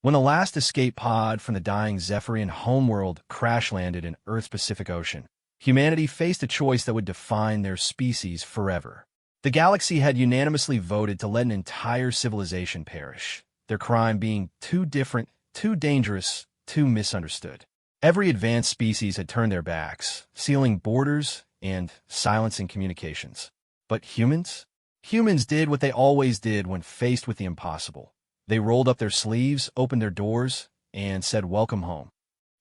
When the last escape pod from the dying Zephyrian homeworld crash-landed in Earth's Pacific Ocean, humanity faced a choice that would define their species forever. The galaxy had unanimously voted to let an entire civilization perish, their crime being too different, too dangerous, too misunderstood. Every advanced species had turned their backs, sealing borders and silencing communications. But humans? Humans did what they always did when faced with the impossible. They rolled up their sleeves, opened their doors, and said, "Welcome home."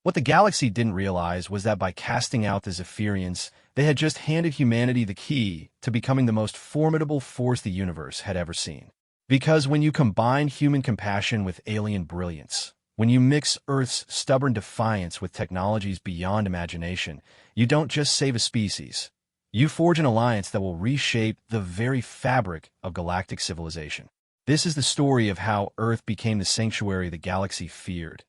What the galaxy didn't realize was that by casting out the Zephyrians, they had just handed humanity the key to becoming the most formidable force the universe had ever seen. Because when you combine human compassion with alien brilliance, when you mix Earth's stubborn defiance with technologies beyond imagination, you don't just save a species. You forge an alliance that will reshape the very fabric of galactic civilization. This is the story of how Earth became the sanctuary the galaxy feared,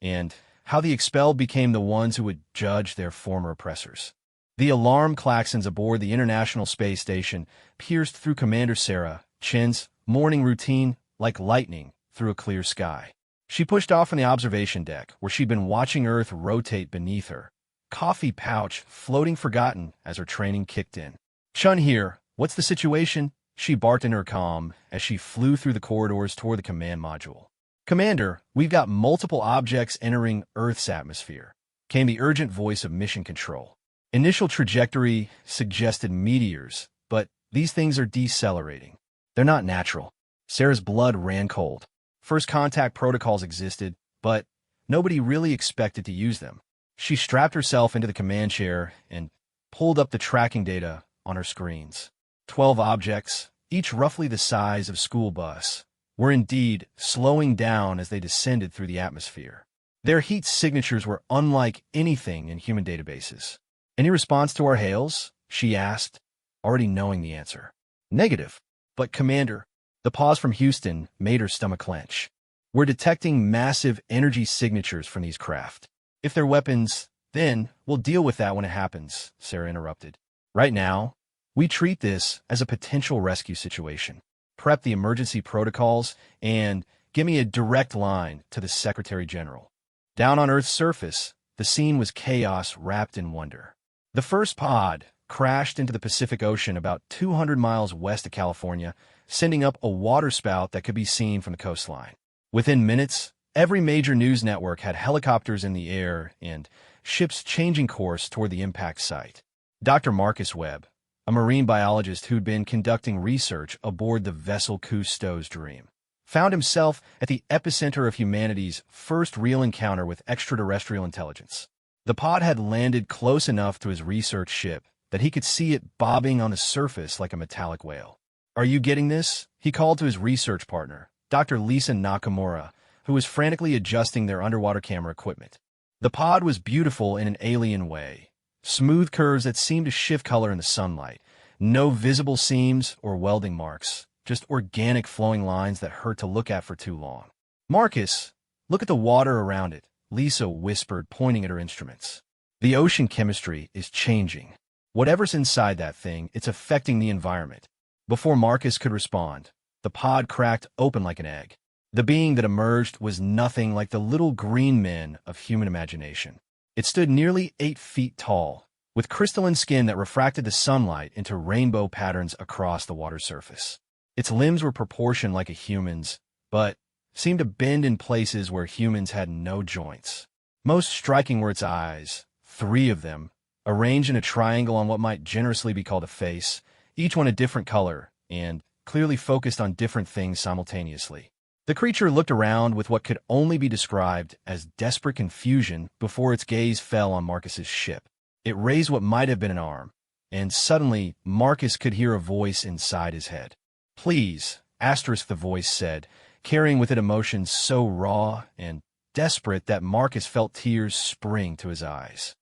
and how the Expelled became the ones who would judge their former oppressors. The alarm klaxons aboard the International Space Station pierced through Commander Sarah Chen's morning routine like lightning through a clear sky. She pushed off from the observation deck, where she'd been watching Earth rotate beneath her, coffee pouch floating forgotten as her training kicked in. "Chun here, what's the situation?" she barked in her comm as she flew through the corridors toward the command module. "Commander, we've got multiple objects entering Earth's atmosphere," came the urgent voice of Mission Control. Initial trajectory suggested meteors, but these things are decelerating. They're not natural. Sarah's blood ran cold. First contact protocols existed, but nobody really expected to use them. She strapped herself into the command chair and pulled up the tracking data on her screens. 12 objects, each roughly the size of a school bus, were indeed slowing down as they descended through the atmosphere. Their heat signatures were unlike anything in human databases. "Any response to our hails?" she asked, already knowing the answer. "Negative. But, Commander," the pause from Houston made her stomach clench. "We're detecting massive energy signatures from these craft. If they're weapons, then we'll deal with that when it happens," Sarah interrupted. "Right now, we treat this as a potential rescue situation. Prep the emergency protocols and give me a direct line to the Secretary General." Down on Earth's surface, the scene was chaos wrapped in wonder. The first pod crashed into the Pacific Ocean about 200 miles west of California, sending up a waterspout that could be seen from the coastline. Within minutes, every major news network had helicopters in the air and ships changing course toward the impact site. Dr. Marcus Webb, a marine biologist who'd been conducting research aboard the vessel Cousteau's Dream, found himself at the epicenter of humanity's first real encounter with extraterrestrial intelligence. The pod had landed close enough to his research ship that he could see it bobbing on the surface like a metallic whale. "Are you getting this?" he called to his research partner, Dr. Lisa Nakamura, who was frantically adjusting their underwater camera equipment. The pod was beautiful in an alien way. Smooth curves that seemed to shift color in the sunlight. No visible seams or welding marks, just organic flowing lines that hurt to look at for too long. "Marcus, look at the water around it," Lisa whispered, pointing at her instruments. "The ocean chemistry is changing. Whatever's inside that thing, it's affecting the environment." Before Marcus could respond, the pod cracked open like an egg. The being that emerged was nothing like the little green men of human imagination. It stood nearly 8 feet tall, with crystalline skin that refracted the sunlight into rainbow patterns across the water surface. Its limbs were proportioned like a human's, but seemed to bend in places where humans had no joints. Most striking were its eyes, 3 of them, arranged in a triangle on what might generously be called a face, each one a different color, and clearly focused on different things simultaneously. The creature looked around with what could only be described as desperate confusion before its gaze fell on Marcus's ship. It raised what might have been an arm, and suddenly Marcus could hear a voice inside his head. "Please," the voice said, carrying with it emotions so raw and desperate that Marcus felt tears spring to his eyes.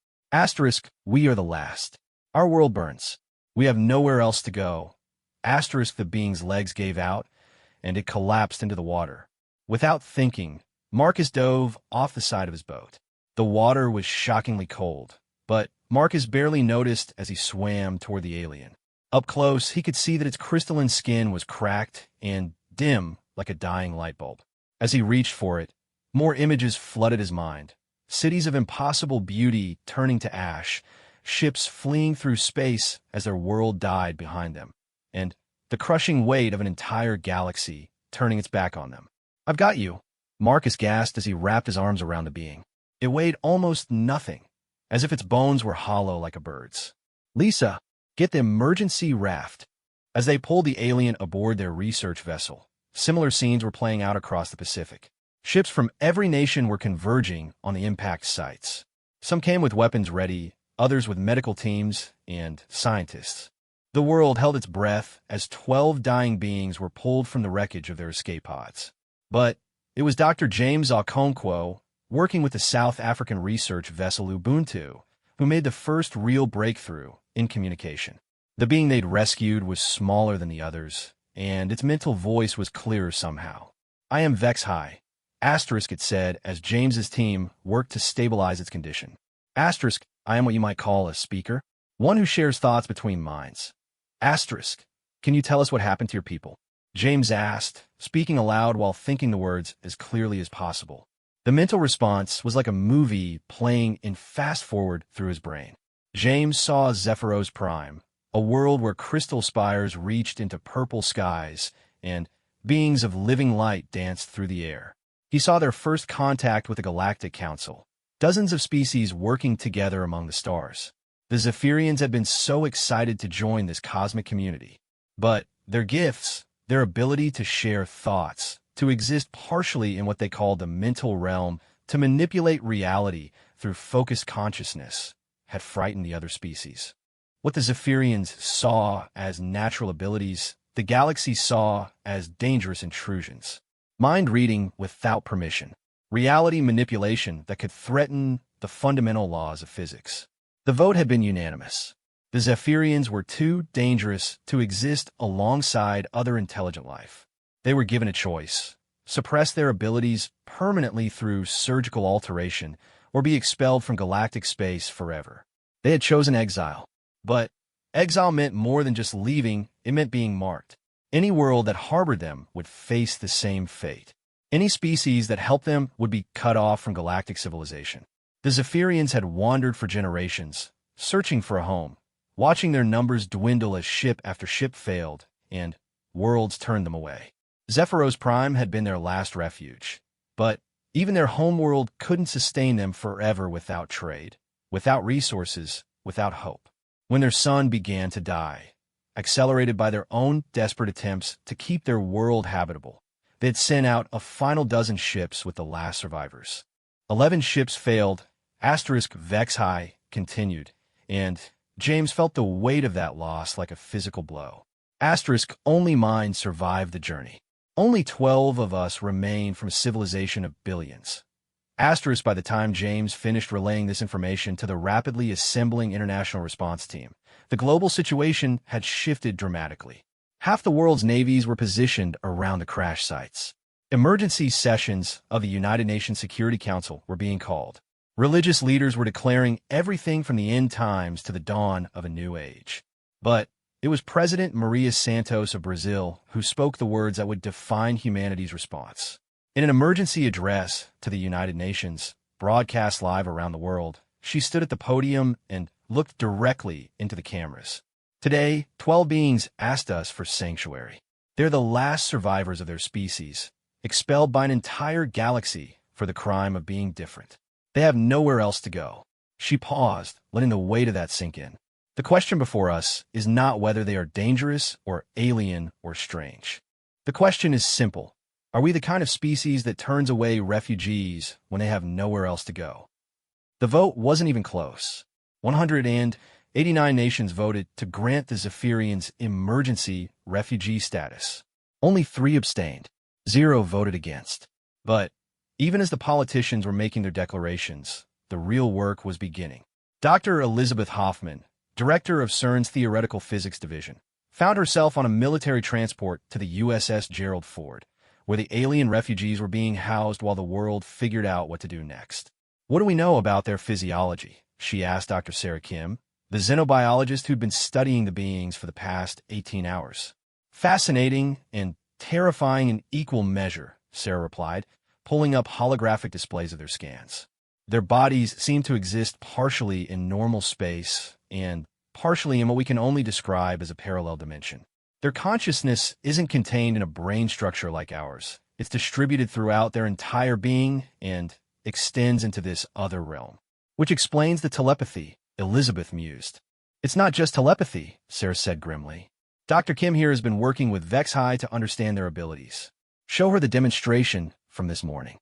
"We are the last. Our world burns. We have nowhere else to go." The being's legs gave out, and it collapsed into the water. Without thinking, Marcus dove off the side of his boat. The water was shockingly cold, but Marcus barely noticed as he swam toward the alien. Up close, he could see that its crystalline skin was cracked and dim like a dying light bulb. As he reached for it, More images flooded his mind. Cities of impossible beauty turning to ash, ships fleeing through space as their world died behind them, and the crushing weight of an entire galaxy turning its back on them. "I've got you," Marcus gasped as he wrapped his arms around the being. It weighed almost nothing, as if its bones were hollow like a bird's. "Lisa, get the emergency raft." As they pulled the alien aboard their research vessel, similar scenes were playing out across the Pacific. Ships from every nation were converging on the impact sites. Some came with weapons ready, others with medical teams and scientists. The world held its breath as 12 dying beings were pulled from the wreckage of their escape pods. But it was Dr. James Okonkwo, working with the South African research vessel Ubuntu, who made the first real breakthrough in communication. The being they'd rescued was smaller than the others, and its mental voice was clearer somehow. "I am Vex-High," Asterisk it said as James's team worked to stabilize its condition. Asterisk, I am what you might call a speaker, one who shares thoughts between minds. Asterisk, can you tell us what happened to your people? James asked, speaking aloud while thinking the words as clearly as possible. The mental response was like a movie playing in fast-forward through his brain. James saw Zephyros Prime, a world where crystal spires reached into purple skies and beings of living light danced through the air. He saw their first contact with the Galactic Council, dozens of species working together among the stars. The Zephyrians had been so excited to join this cosmic community. But their gifts, their ability to share thoughts, to exist partially in what they called the mental realm, to manipulate reality through focused consciousness, had frightened the other species. What the Zephyrians saw as natural abilities, the galaxy saw as dangerous intrusions. Mind reading without permission. Reality manipulation that could threaten the fundamental laws of physics. The vote had been unanimous. The Zephyrians were too dangerous to exist alongside other intelligent life. They were given a choice: suppress their abilities permanently through surgical alteration or be expelled from galactic space forever. They had chosen exile. But exile meant more than just leaving, it meant being marked. Any world that harbored them would face the same fate. Any species that helped them would be cut off from galactic civilization. The Zephyrians had wandered for generations, searching for a home, watching their numbers dwindle as ship after ship failed, and worlds turned them away. Zephyros Prime had been their last refuge, but even their homeworld couldn't sustain them forever without trade, without resources, without hope. When their sun began to die, accelerated by their own desperate attempts to keep their world habitable, they'd sent out a final dozen ships with the last survivors. 11 ships failed, Asterisk Vex-High continued, and James felt the weight of that loss like a physical blow. Asterisk only mine survived the journey. Only 12 of us remain from a civilization of billions. Asterisk by the time James finished relaying this information to the rapidly assembling international response team, the global situation had shifted dramatically. Half the world's navies were positioned around the crash sites. Emergency sessions of the United Nations Security Council were being called. Religious leaders were declaring everything from the end times to the dawn of a new age. But it was President Maria Santos of Brazil who spoke the words that would define humanity's response. In an emergency address to the United Nations, broadcast live around the world, she stood at the podium and looked directly into the cameras. Today, 12 beings asked us for sanctuary. They're the last survivors of their species, expelled by an entire galaxy for the crime of being different. They have nowhere else to go. She paused, letting the weight of that sink in. The question before us is not whether they are dangerous or alien or strange. The question is simple. Are we the kind of species that turns away refugees when they have nowhere else to go? The vote wasn't even close. 189 nations voted to grant the Zephyrians emergency refugee status. Only 3 abstained. 0 voted against. But even as the politicians were making their declarations, the real work was beginning. Dr. Elizabeth Hoffman, director of CERN's Theoretical Physics Division, found herself on a military transport to the USS Gerald Ford, where the alien refugees were being housed while the world figured out what to do next. What do we know about their physiology? She asked Dr. Sarah Kim, the xenobiologist who'd been studying the beings for the past 18 hours. Fascinating and terrifying in equal measure, Sarah replied. pulling up holographic displays of their scans. Their bodies seem to exist partially in normal space and partially in what we can only describe as a parallel dimension. Their consciousness isn't contained in a brain structure like ours. It's distributed throughout their entire being and extends into this other realm. Which explains the telepathy, Elizabeth mused. It's not just telepathy, Sarah said grimly. Dr. Kim here has been working with HFY to understand their abilities. Show her the demonstration from this morning.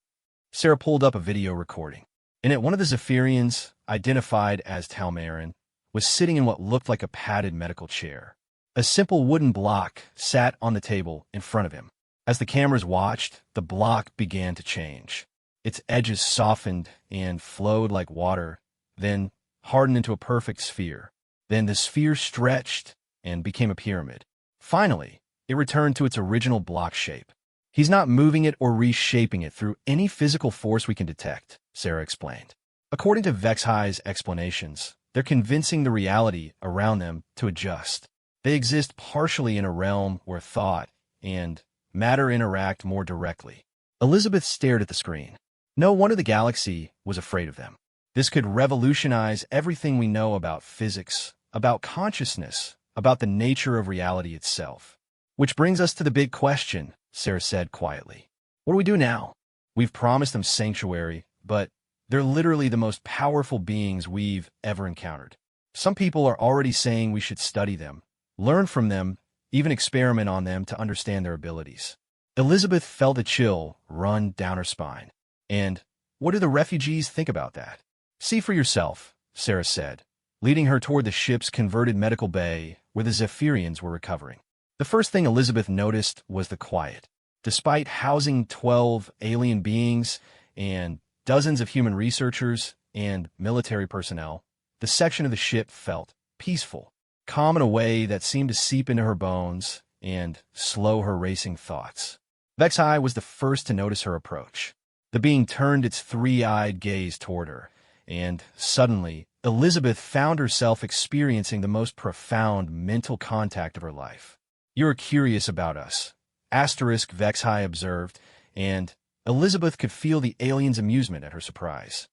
Sarah pulled up a video recording. In it, one of the Zephyrians, identified as Talmarin, was sitting in what looked like a padded medical chair. A simple wooden block sat on the table in front of him. As the cameras watched, the block began to change. Its edges softened and flowed like water, then hardened into a perfect sphere. Then the sphere stretched and became a pyramid. Finally, it returned to its original block shape. He's not moving it or reshaping it through any physical force we can detect, Sarah explained. According to HFY's explanations, they're convincing the reality around them to adjust. They exist partially in a realm where thought and matter interact more directly. Elizabeth stared at the screen. No wonder the galaxy was afraid of them. This could revolutionize everything we know about physics, about consciousness, about the nature of reality itself. Which brings us to the big question, Sarah said quietly. What do we do now? We've promised them sanctuary, but they're literally the most powerful beings we've ever encountered. Some people are already saying we should study them, learn from them, even experiment on them to understand their abilities. Elizabeth felt a chill run down her spine. And what do the refugees think about that? See for yourself, Sarah said, leading her toward the ship's converted medical bay where the Zephyrians were recovering. The first thing Elizabeth noticed was the quiet. Despite housing 12 alien beings and dozens of human researchers and military personnel, the section of the ship felt peaceful, calm in a way that seemed to seep into her bones and slow her racing thoughts. HFY was the first to notice her approach. The being turned its three-eyed gaze toward her, and suddenly, Elizabeth found herself experiencing the most profound mental contact of her life. "You're curious about us," HFY observed, and Elizabeth could feel the alien's amusement at her surprise.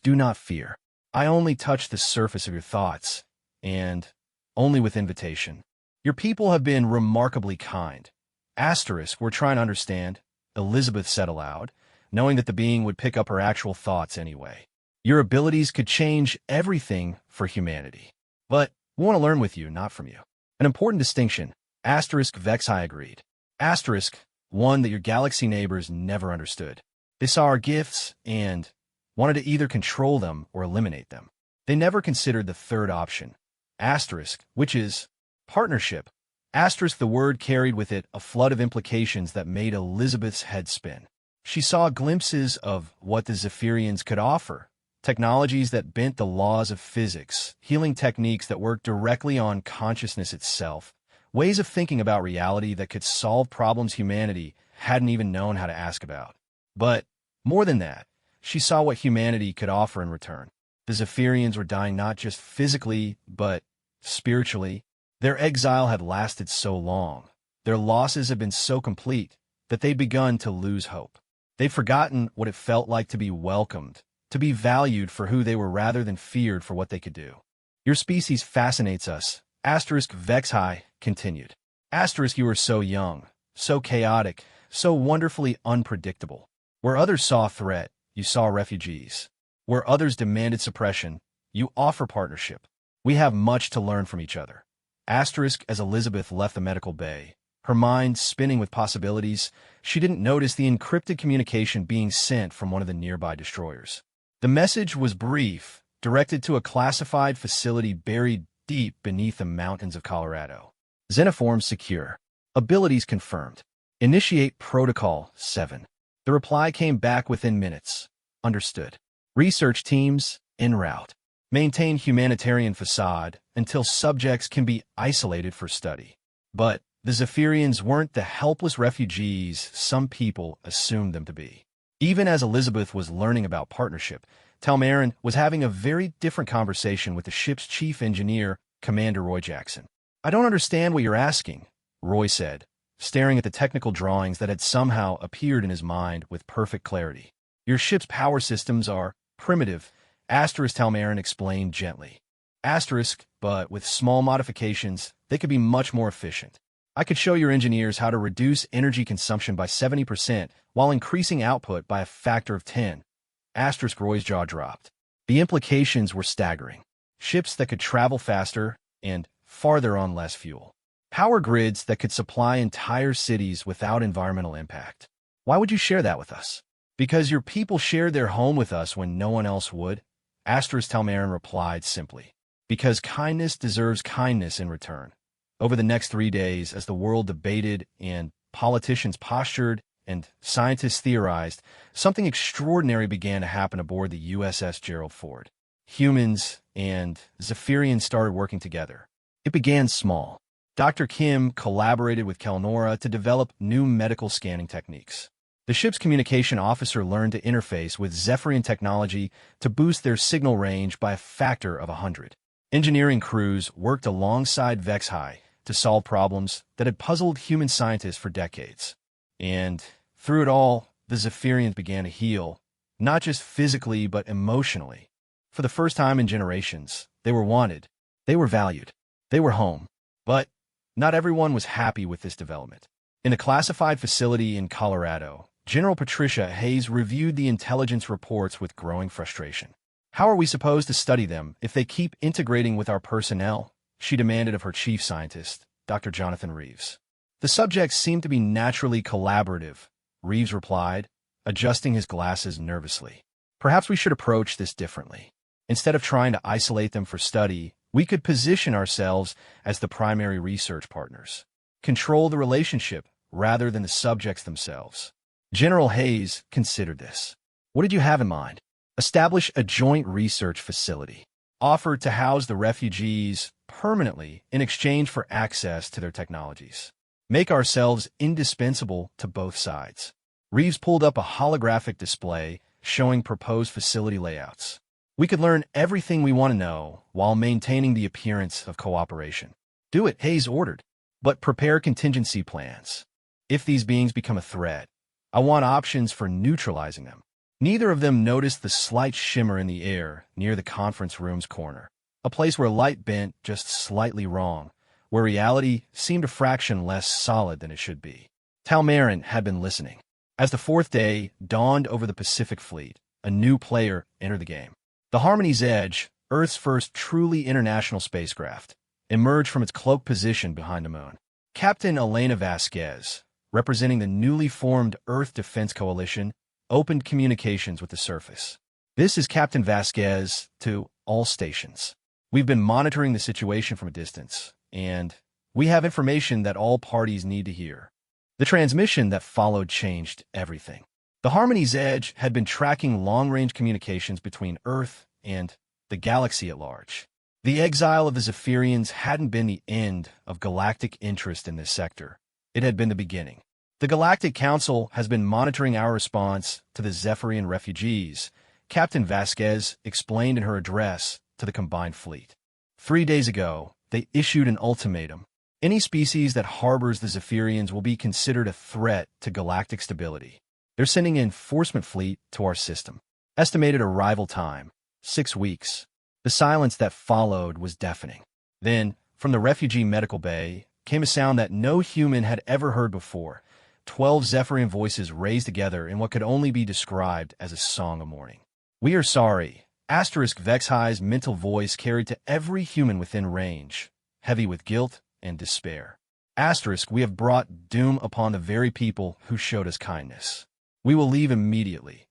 "Do not fear. I only touch the surface of your thoughts, and only with invitation. Your people have been remarkably kind. We're trying to understand," Elizabeth said aloud, knowing that the being would pick up her actual thoughts anyway. "Your abilities could change everything for humanity. But we want to learn with you, not from you. An important distinction," HFY agreed. One that your galaxy neighbors never understood. They saw our gifts and wanted to either control them or eliminate them. They never considered the third option, which is partnership. The word carried with it a flood of implications that made Elizabeth's head spin. She saw glimpses of what the Zephyrians could offer, technologies that bent the laws of physics, healing techniques that worked directly on consciousness itself, ways of thinking about reality that could solve problems humanity hadn't even known how to ask about. But more than that, she saw what humanity could offer in return. The Zephyrians were dying not just physically, but spiritually. Their exile had lasted so long, their losses had been so complete, that they'd begun to lose hope. They'd forgotten what it felt like to be welcomed, to be valued for who they were rather than feared for what they could do. "Your species fascinates us," HFY continued. "You are so young, so chaotic, so wonderfully unpredictable. Where others saw threat, you saw refugees. Where others demanded suppression, you offer partnership. We have much to learn from each other." As Elizabeth left the medical bay, her mind spinning with possibilities, she didn't notice the encrypted communication being sent from one of the nearby destroyers. The message was brief, directed to a classified facility buried deep beneath the mountains of Colorado. "Xenoform secure. Abilities confirmed. Initiate Protocol 7. The reply came back within minutes. "Understood. Research teams en route. Maintain humanitarian facade until subjects can be isolated for study." But the Zephyrians weren't the helpless refugees some people assumed them to be. Even as Elizabeth was learning about partnership, Talmarin was having a very different conversation with the ship's chief engineer, Commander Roy Jackson. "I don't understand what you're asking," Roy said, staring at the technical drawings that had somehow appeared in his mind with perfect clarity. Your ship's power systems are primitive, Talmarin explained gently. But with small modifications, they could be much more efficient. I could show your engineers how to reduce energy consumption by 70% while increasing output by a factor of 10. Roy's jaw dropped. The implications were staggering. Ships that could travel faster and farther on less fuel. Power grids that could supply entire cities without environmental impact. Why would you share that with us? Because your people shared their home with us when no one else would? Talmarin replied simply. Because kindness deserves kindness in return. Over the next 3 days, as the world debated and politicians postured and scientists theorized, something extraordinary began to happen aboard the USS Gerald Ford. Humans and Zephyrians started working together. It began small. Dr. Kim collaborated with Kelnora to develop new medical scanning techniques. The ship's communication officer learned to interface with Zephyrian technology to boost their signal range by a factor of 100. Engineering crews worked alongside HFY to solve problems that had puzzled human scientists for decades. And through it all, the Zephyrians began to heal, not just physically but emotionally. For the first time in generations, they were wanted, they were valued, they were home. But not everyone was happy with this development. In a classified facility in Colorado, General Patricia Hayes reviewed the intelligence reports with growing frustration. How are we supposed to study them if they keep integrating with our personnel? She demanded of her chief scientist, Dr. Jonathan Reeves. The subjects seem to be naturally collaborative, Reeves replied, adjusting his glasses nervously. Perhaps we should approach this differently. Instead of trying to isolate them for study, we could position ourselves as the primary research partners. Control the relationship rather than the subjects themselves. General Hayes considered this. What did you have in mind? Establish a joint research facility. Offer to house the refugees permanently in exchange for access to their technologies. Make ourselves indispensable to both sides. Reeves pulled up a holographic display showing proposed facility layouts. We could learn everything we want to know while maintaining the appearance of cooperation. Do it, Hayes ordered. But prepare contingency plans. If these beings become a threat, I want options for neutralizing them. Neither of them noticed the slight shimmer in the air near the conference room's corner, a place where light bent just slightly wrong, where reality seemed a fraction less solid than it should be. Talmarin had been listening. As the fourth day dawned over the Pacific Fleet, a new player entered the game. The Harmony's Edge, Earth's first truly international spacecraft, emerged from its cloaked position behind the moon. Captain Elena Vasquez, representing the newly formed Earth Defense Coalition, opened communications with the surface. This is Captain Vasquez to all stations. We've been monitoring the situation from a distance, and we have information that all parties need to hear. The transmission that followed changed everything. The Harmony's Edge had been tracking long-range communications between Earth and the galaxy at large. The exile of the Zephyrians hadn't been the end of galactic interest in this sector. It had been the beginning. The Galactic Council has been monitoring our response to the Zephyrian refugees, Captain Vasquez explained in her address to the combined fleet. 3 days ago, they issued an ultimatum. Any species that harbors the Zephyrians will be considered a threat to galactic stability. They're sending an enforcement fleet to our system. Estimated arrival time, 6 weeks. The silence that followed was deafening. Then, from the refugee medical bay, came a sound that no human had ever heard before. 12 Zephyrian voices raised together in what could only be described as a song of mourning. We are sorry. Vexhi's mental voice carried to every human within range, heavy with guilt and despair. We have brought doom upon the very people who showed us kindness. We will leave immediately.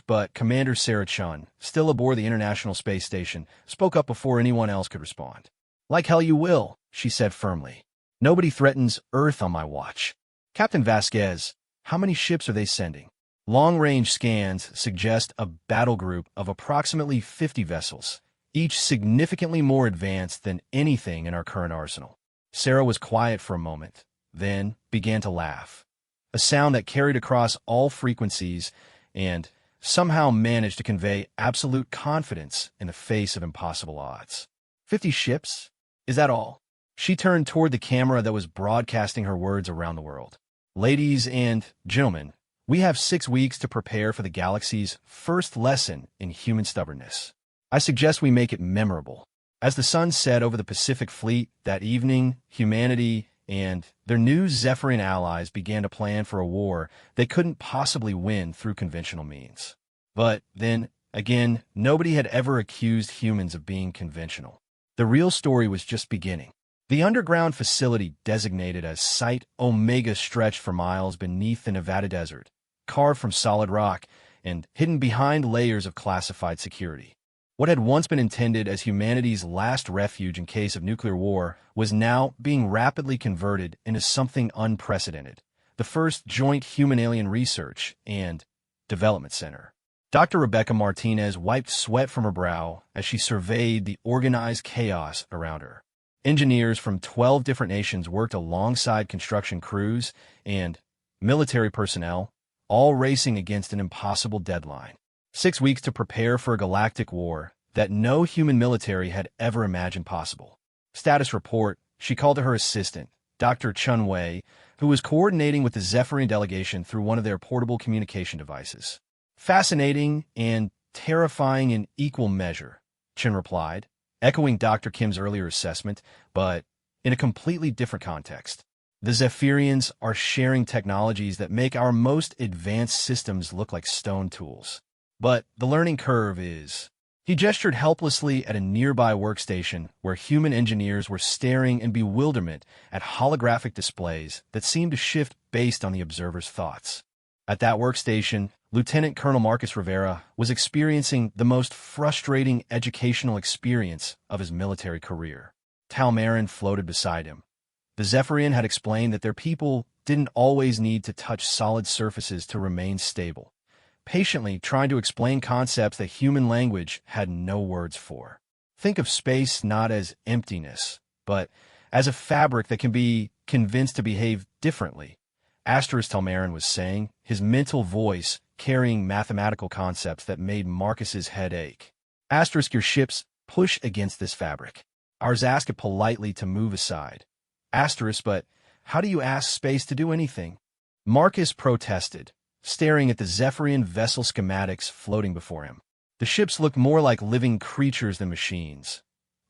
But Commander Sarah Chun, still aboard the International Space Station, spoke up before anyone else could respond. Like hell you will, she said firmly. Nobody threatens Earth on my watch. Captain Vasquez, how many ships are they sending? Long-range scans suggest a battle group of approximately 50 vessels, each significantly more advanced than anything in our current arsenal. Sarah was quiet for a moment, then began to laugh, a sound that carried across all frequencies and somehow managed to convey absolute confidence in the face of impossible odds. 50 ships? Is that all? She turned toward the camera that was broadcasting her words around the world. Ladies and gentlemen, we have 6 weeks to prepare for the galaxy's first lesson in human stubbornness. I suggest we make it memorable. As the sun set over the Pacific Fleet that evening, humanity and their new Zephyrian allies began to plan for a war they couldn't possibly win through conventional means. But then, again, nobody had ever accused humans of being conventional. The real story was just beginning. The underground facility designated as Site Omega stretched for miles beneath the Nevada desert, carved from solid rock and hidden behind layers of classified security. What had once been intended as humanity's last refuge in case of nuclear war was now being rapidly converted into something unprecedented, the first joint human-alien research and development center. Dr. Rebecca Martinez wiped sweat from her brow as she surveyed the organized chaos around her. Engineers from 12 different nations worked alongside construction crews and military personnel, all racing against an impossible deadline. 6 weeks to prepare for a galactic war that no human military had ever imagined possible. Status report, she called to her assistant, Dr. Chun Wei, who was coordinating with the Zephyrian delegation through one of their portable communication devices. Fascinating and terrifying in equal measure, Chen replied, echoing Dr. Kim's earlier assessment, but in a completely different context. The Zephyrians are sharing technologies that make our most advanced systems look like stone tools. But the learning curve is... He gestured helplessly at a nearby workstation where human engineers were staring in bewilderment at holographic displays that seemed to shift based on the observer's thoughts. At that workstation, Lieutenant Colonel Marcus Rivera was experiencing the most frustrating educational experience of his military career. Talmarin floated beside him. The Zephyrian had explained that their people didn't always need to touch solid surfaces to remain stable, patiently trying to explain concepts that human language had no words for. Think of space not as emptiness, but as a fabric that can be convinced to behave differently. Talmarin was saying, his mental voice carrying mathematical concepts that made Marcus's head ache. Your ships push against this fabric. Ours ask it politely to move aside. But how do you ask space to do anything? Marcus protested, staring at the Zephyrian vessel schematics floating before him. The ships looked more like living creatures than machines,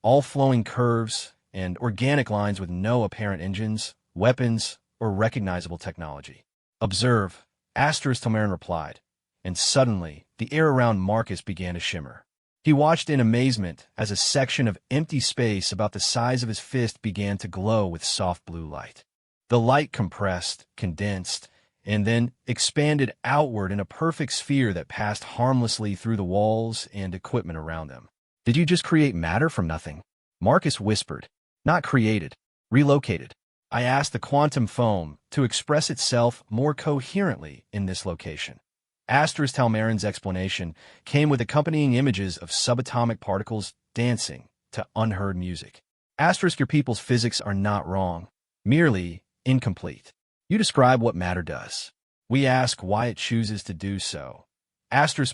all flowing curves and organic lines with no apparent engines, weapons, or recognizable technology. Observe, Talmarin replied, and suddenly the air around Marcus began to shimmer. He watched in amazement as a section of empty space about the size of his fist began to glow with soft blue light. The light compressed, condensed, and then expanded outward in a perfect sphere that passed harmlessly through the walls and equipment around them. Did you just create matter from nothing? Marcus whispered. Not created, relocated. I asked the quantum foam to express itself more coherently in this location. Talmarin's explanation came with accompanying images of subatomic particles dancing to unheard music. Your people's physics are not wrong, merely incomplete. You describe what matter does. We ask why it chooses to do so.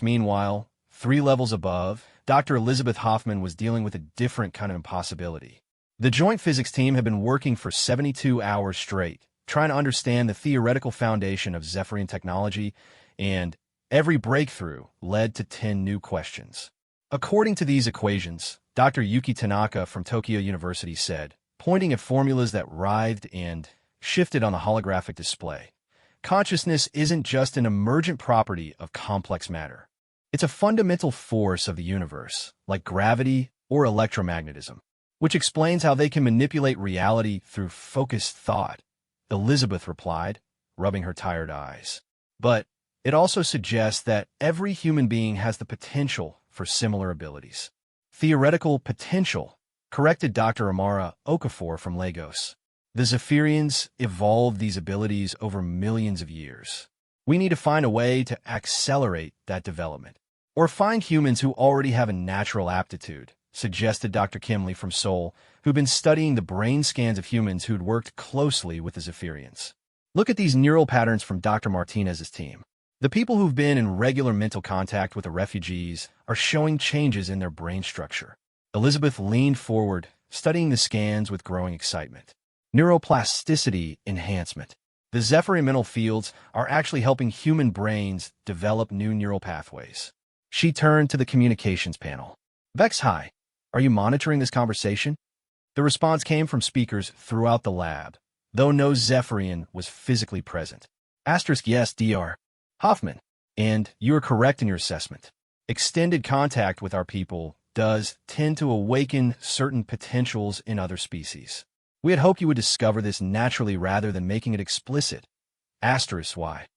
Meanwhile, 3 levels above, Dr. Elizabeth Hoffman was dealing with a different kind of impossibility. The joint physics team had been working for 72 hours straight, trying to understand the theoretical foundation of Zephyrian technology, and every breakthrough led to 10 new questions. According to these equations, Dr. Yuki Tanaka from Tokyo University said, pointing at formulas that writhed and shifted on the holographic display, consciousness isn't just an emergent property of complex matter. It's a fundamental force of the universe, like gravity or electromagnetism, which explains how they can manipulate reality through focused thought, Elizabeth replied, rubbing her tired eyes. But it also suggests that every human being has the potential for similar abilities. Theoretical potential, corrected Dr. Amara Okafor from Lagos. The Zephyrians evolved these abilities over millions of years. We need to find a way to accelerate that development, or find humans who already have a natural aptitude, suggested Dr. Kimley from Seoul, who'd been studying the brain scans of humans who'd worked closely with the Zephyrians. Look at these neural patterns from Dr. Martinez's team. The people who've been in regular mental contact with the refugees are showing changes in their brain structure. Elizabeth leaned forward, studying the scans with growing excitement. Neuroplasticity enhancement. The Zephyr mental fields are actually helping human brains develop new neural pathways. She turned to the communications panel. Vex, hi. Are you monitoring this conversation? The response came from speakers throughout the lab, though no Zephyrian was physically present. Asterisk yes, Dr. Hoffman. And you are correct in your assessment. Extended contact with our people does tend to awaken certain potentials in other species. We had hoped you would discover this naturally rather than making it explicit. Asterisk why?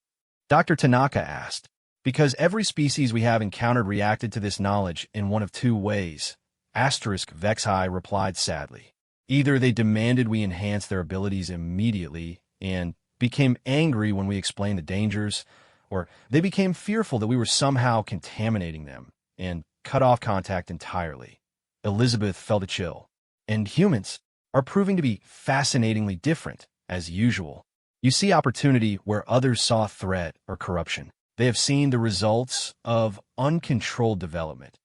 Dr. Tanaka asked. Because every species we have encountered reacted to this knowledge in one of two ways. Asterisk Vexi replied sadly. Either they demanded we enhance their abilities immediately and became angry when we explained the dangers, or they became fearful that we were somehow contaminating them and cut off contact entirely. Elizabeth felt a chill. And humans are proving to be fascinatingly different, as usual. You see opportunity where others saw threat or corruption. They have seen the results of uncontrolled development.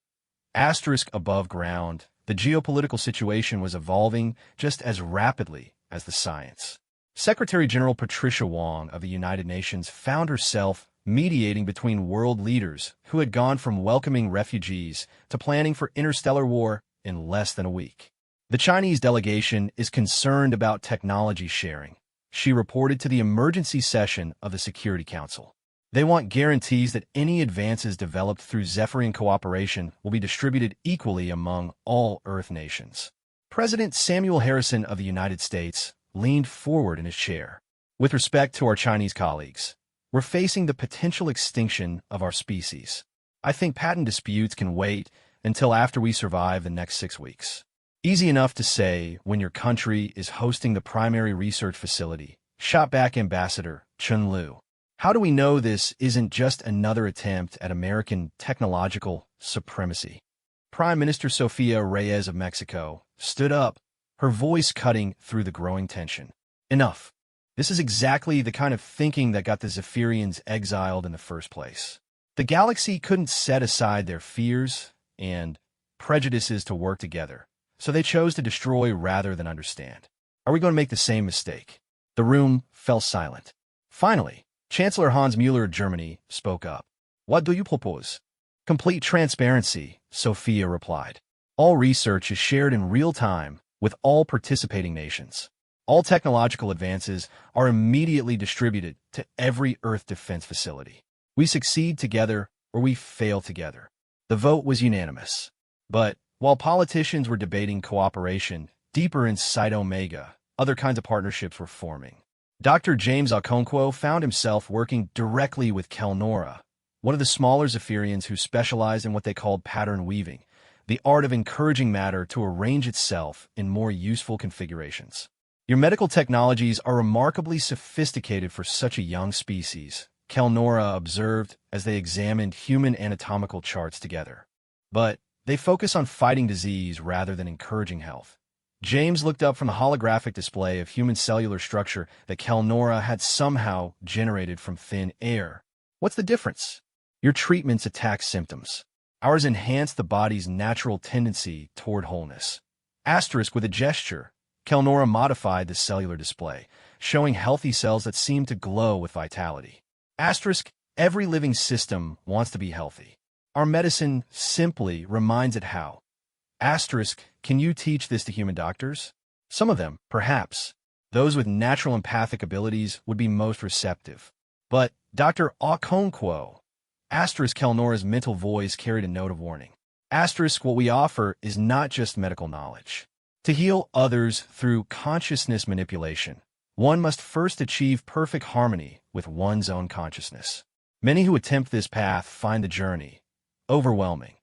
Asterisk above ground, the geopolitical situation was evolving just as rapidly as the science. Secretary General Patricia Wong of the United Nations found herself mediating between world leaders who had gone from welcoming refugees to planning for interstellar war in less than a week. The Chinese delegation is concerned about technology sharing, she reported to the emergency session of the Security Council. They want guarantees that any advances developed through Zephyrian cooperation will be distributed equally among all Earth nations. President Samuel Harrison of the United States leaned forward in his chair. With respect to our Chinese colleagues, we're facing the potential extinction of our species. I think patent disputes can wait until after we survive the next 6 weeks. Easy enough to say when your country is hosting the primary research facility, shot back Ambassador Chun Lu. How do we know this isn't just another attempt at American technological supremacy? Prime Minister Sofia Reyes of Mexico stood up, her voice cutting through the growing tension. Enough. This is exactly the kind of thinking that got the Zephyrians exiled in the first place. The galaxy couldn't set aside their fears and prejudices to work together, so they chose to destroy rather than understand. Are we going to make the same mistake? The room fell silent. Finally, Chancellor Hans Müller of Germany spoke up. What do you propose? Complete transparency, Sophia replied. All research is shared in real time with all participating nations. All technological advances are immediately distributed to every Earth defense facility. We succeed together or we fail together. The vote was unanimous. But while politicians were debating cooperation, deeper in Psi Omega, other kinds of partnerships were forming. Dr. James Okonkwo found himself working directly with Kelnora, one of the smaller Zephyrians who specialized in what they called pattern weaving, the art of encouraging matter to arrange itself in more useful configurations. Your medical technologies are remarkably sophisticated for such a young species, Kelnora observed as they examined human anatomical charts together. But they focus on fighting disease rather than encouraging health. James looked up from the holographic display of human cellular structure that Kelnora had somehow generated from thin air. What's the difference? Your treatments attack symptoms. Ours enhance the body's natural tendency toward wholeness. Asterisk with a gesture, Kelnora modified the cellular display, showing healthy cells that seemed to glow with vitality. Asterisk, every living system wants to be healthy. Our medicine simply reminds it how. Asterisk, can you teach this to human doctors? Some of them, perhaps. Those with natural empathic abilities would be most receptive. But Dr. Okonkwo, asterisk Kelnora's mental voice carried a note of warning. Asterisk, what we offer is not just medical knowledge. To heal others through consciousness manipulation, one must first achieve perfect harmony with one's own consciousness. Many who attempt this path find the journey overwhelming.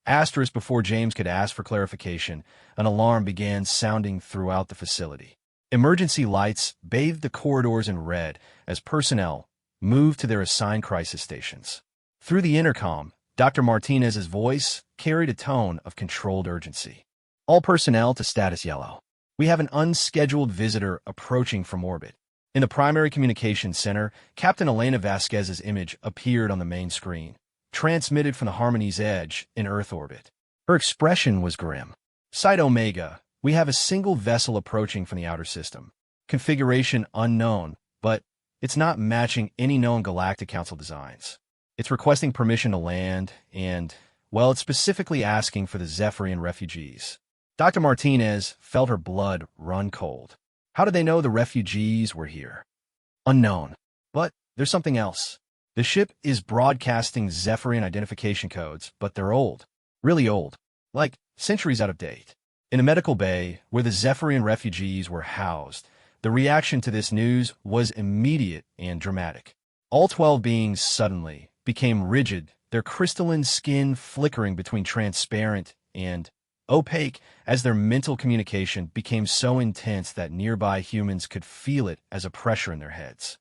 Asterisk before James could ask for clarification, an alarm began sounding throughout the facility. Emergency lights bathed the corridors in red as personnel moved to their assigned crisis stations. Through the intercom, Dr. Martinez's voice carried a tone of controlled urgency. All personnel to status yellow. We have an unscheduled visitor approaching from orbit. In the primary communications center, Captain Elena Vasquez's image appeared on the main screen, transmitted from the Harmony's edge in Earth orbit. Her expression was grim. Psi Omega, We have a single vessel approaching from the outer system. Configuration unknown, but it's not matching any known Galactic Council designs. It's requesting permission to land, and, well, it's specifically asking for the Zephyrian refugees. Dr. Martinez felt her blood run cold. How did they know the refugees were here? Unknown. But there's something else. The ship is broadcasting Zephyrian identification codes, but they're old. Really old. Like centuries out of date. In a medical bay where the Zephyrian refugees were housed, the reaction to this news was immediate and dramatic. All 12 beings suddenly became rigid, their crystalline skin flickering between transparent and opaque as their mental communication became so intense that nearby humans could feel it as a pressure in their heads.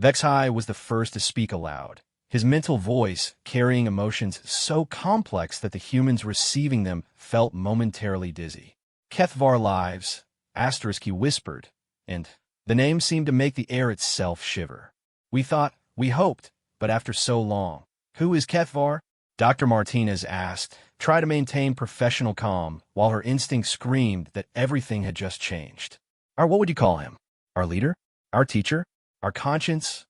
Vexai was the first to speak aloud, his mental voice carrying emotions so complex that the humans receiving them felt momentarily dizzy. Kethvar lives, *, he whispered, and the name seemed to make the air itself shiver. We thought, we hoped, but after so long. Who is Kethvar? Dr. Martinez asked, try to maintain professional calm while her instinct screamed that everything had just changed. What would you call him? Our leader? Our teacher? Our conscience?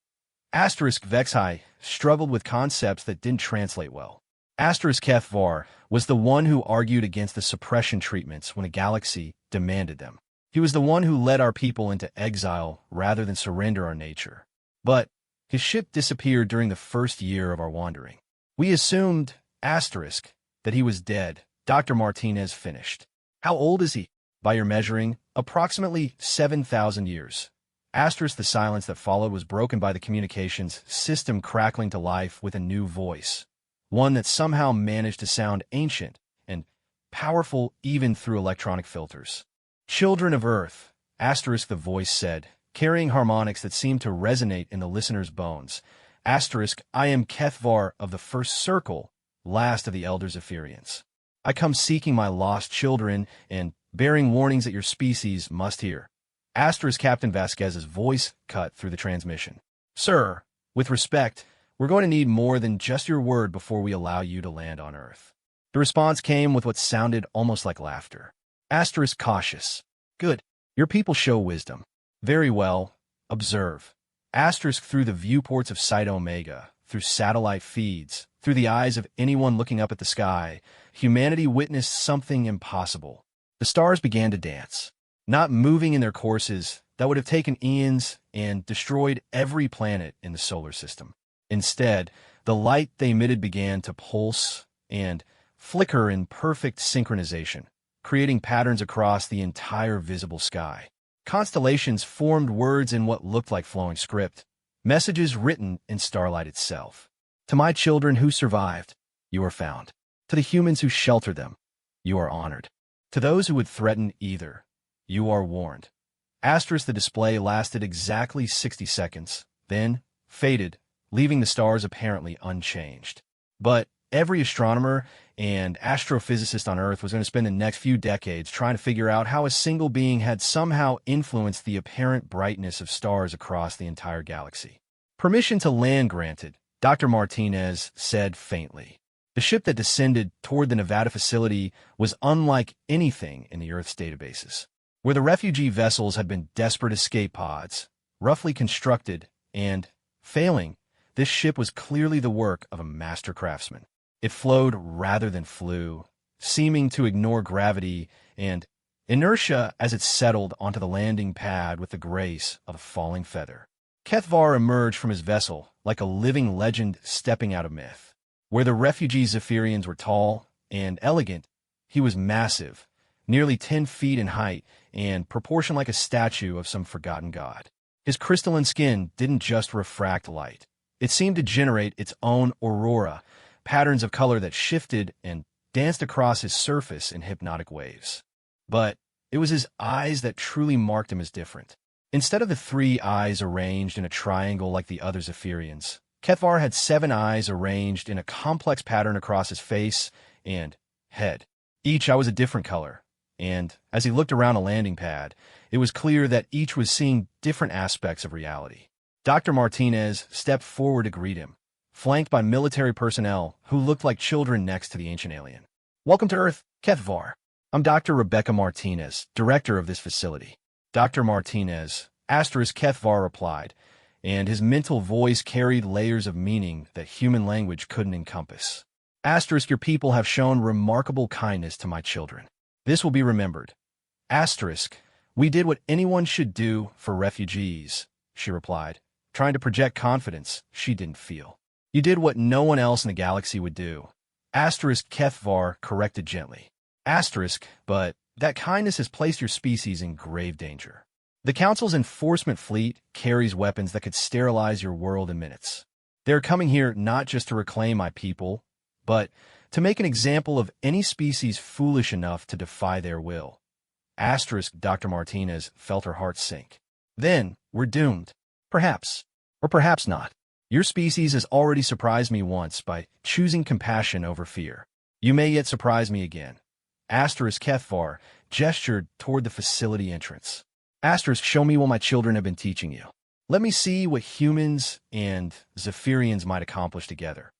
Vexai struggled with concepts that didn't translate well. Kethvar was the one who argued against the suppression treatments when a galaxy demanded them. He was the one who led our people into exile rather than surrender our nature. But his ship disappeared during the first year of our wandering. We assumed, that he was dead. Dr. Martinez finished. How old is he? By your measuring, approximately 7,000 years. The silence that followed was broken by the communications system crackling to life with a new voice. One that somehow managed to sound ancient and powerful even through electronic filters. Children of Earth, the voice said, carrying harmonics that seemed to resonate in the listener's bones. I am Kethvar of the First Circle, last of the Elder Zephyrians. I come seeking my lost children and bearing warnings that your species must hear. Captain Vasquez's voice cut through the transmission. Sir, with respect, we're going to need more than just your word before we allow you to land on Earth. The response came with what sounded almost like laughter. Cautious. Good. Your people show wisdom. Very well. Observe. Through the viewports of Site Omega, through satellite feeds, through the eyes of anyone looking up at the sky, humanity witnessed something impossible. The stars began to dance, not moving in their courses that would have taken eons and destroyed every planet in the solar system. Instead, the light they emitted began to pulse and flicker in perfect synchronization, creating patterns across the entire visible sky. Constellations formed words in what looked like flowing script, messages written in starlight itself. To my children who survived, you are found. To the humans who sheltered them, you are honored. To those who would threaten either, you are warned. The display lasted exactly 60 seconds, then faded, leaving the stars apparently unchanged. But every astronomer and astrophysicist on Earth was going to spend the next few decades trying to figure out how a single being had somehow influenced the apparent brightness of stars across the entire galaxy. Permission to land granted, Dr. Martinez said faintly. The ship that descended toward the Nevada facility was unlike anything in the Earth's databases. Where the refugee vessels had been desperate escape pods, roughly constructed and failing, this ship was clearly the work of a master craftsman. It flowed rather than flew, seeming to ignore gravity and inertia as it settled onto the landing pad with the grace of a falling feather. Kethvar emerged from his vessel like a living legend stepping out of myth. Where the refugee Zephyrians were tall and elegant, he was massive, nearly 10 feet in height and proportioned like a statue of some forgotten god. His crystalline skin didn't just refract light. It seemed to generate its own aurora, patterns of color that shifted and danced across his surface in hypnotic waves. But it was his eyes that truly marked him as different. Instead of the 3 eyes arranged in a triangle like the other Zephyrians, Kethvar had 7 eyes arranged in a complex pattern across his face and head. Each eye was a different color, and as he looked around a landing pad, it was clear that each was seeing different aspects of reality. Dr. Martinez stepped forward to greet him, flanked by military personnel who looked like children next to the ancient alien. Welcome to Earth, Kethvar. I'm Dr. Rebecca Martinez, director of this facility. Dr. Martinez, asterisk Kethvar replied, and his mental voice carried layers of meaning that human language couldn't encompass. Asterisk, your people have shown remarkable kindness to my children. This will be remembered. Asterisk, we did what anyone should do for refugees, she replied, trying to project confidence she didn't feel. You did what no one else in the galaxy would do. Asterisk, Kethvar corrected gently. Asterisk, but that kindness has placed your species in grave danger. The Council's enforcement fleet carries weapons that could sterilize your world in minutes. They're coming here not just to reclaim my people, but to make an example of any species foolish enough to defy their will. Asterisk, Dr. Martinez felt her heart sink. Then, we're doomed. Perhaps. Or perhaps not. Your species has already surprised me once by choosing compassion over fear. You may yet surprise me again. Asterisk, Kethvar gestured toward the facility entrance. Asterisk, show me what my children have been teaching you. Let me see what humans and Zephyrians might accomplish together.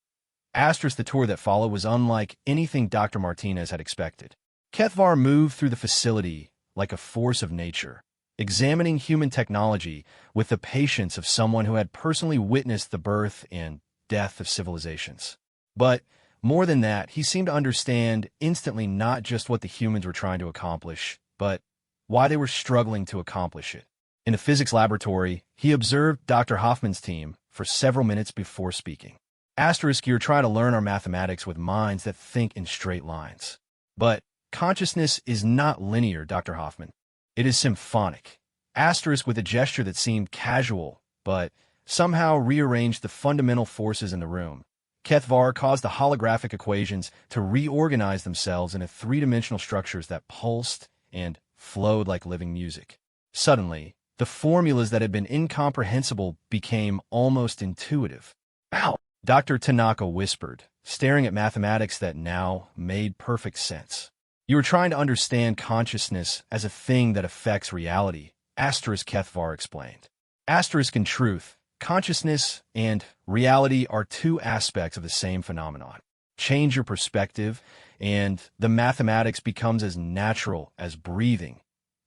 Asterisk, the tour that followed was unlike anything Dr. Martinez had expected. Kethvar moved through the facility like a force of nature, examining human technology with the patience of someone who had personally witnessed the birth and death of civilizations. But more than that, he seemed to understand instantly not just what the humans were trying to accomplish, but why they were struggling to accomplish it. In the physics laboratory, he observed Dr. Hoffman's team for several minutes before speaking. Asterisk, you're trying to learn our mathematics with minds that think in straight lines. But consciousness is not linear, Dr. Hoffman. It is symphonic. Asterisk, with a gesture that seemed casual, but somehow rearranged the fundamental forces in the room. Kethvar caused the holographic equations to reorganize themselves into three-dimensional structures that pulsed and flowed like living music. Suddenly, the formulas that had been incomprehensible became almost intuitive. Ow! Dr. Tanaka whispered, staring at mathematics that now made perfect sense. You were trying to understand consciousness as a thing that affects reality, asterisk, Kethvar explained. Asterisk, in truth, consciousness and reality are two aspects of the same phenomenon. Change your perspective, and the mathematics becomes as natural as breathing.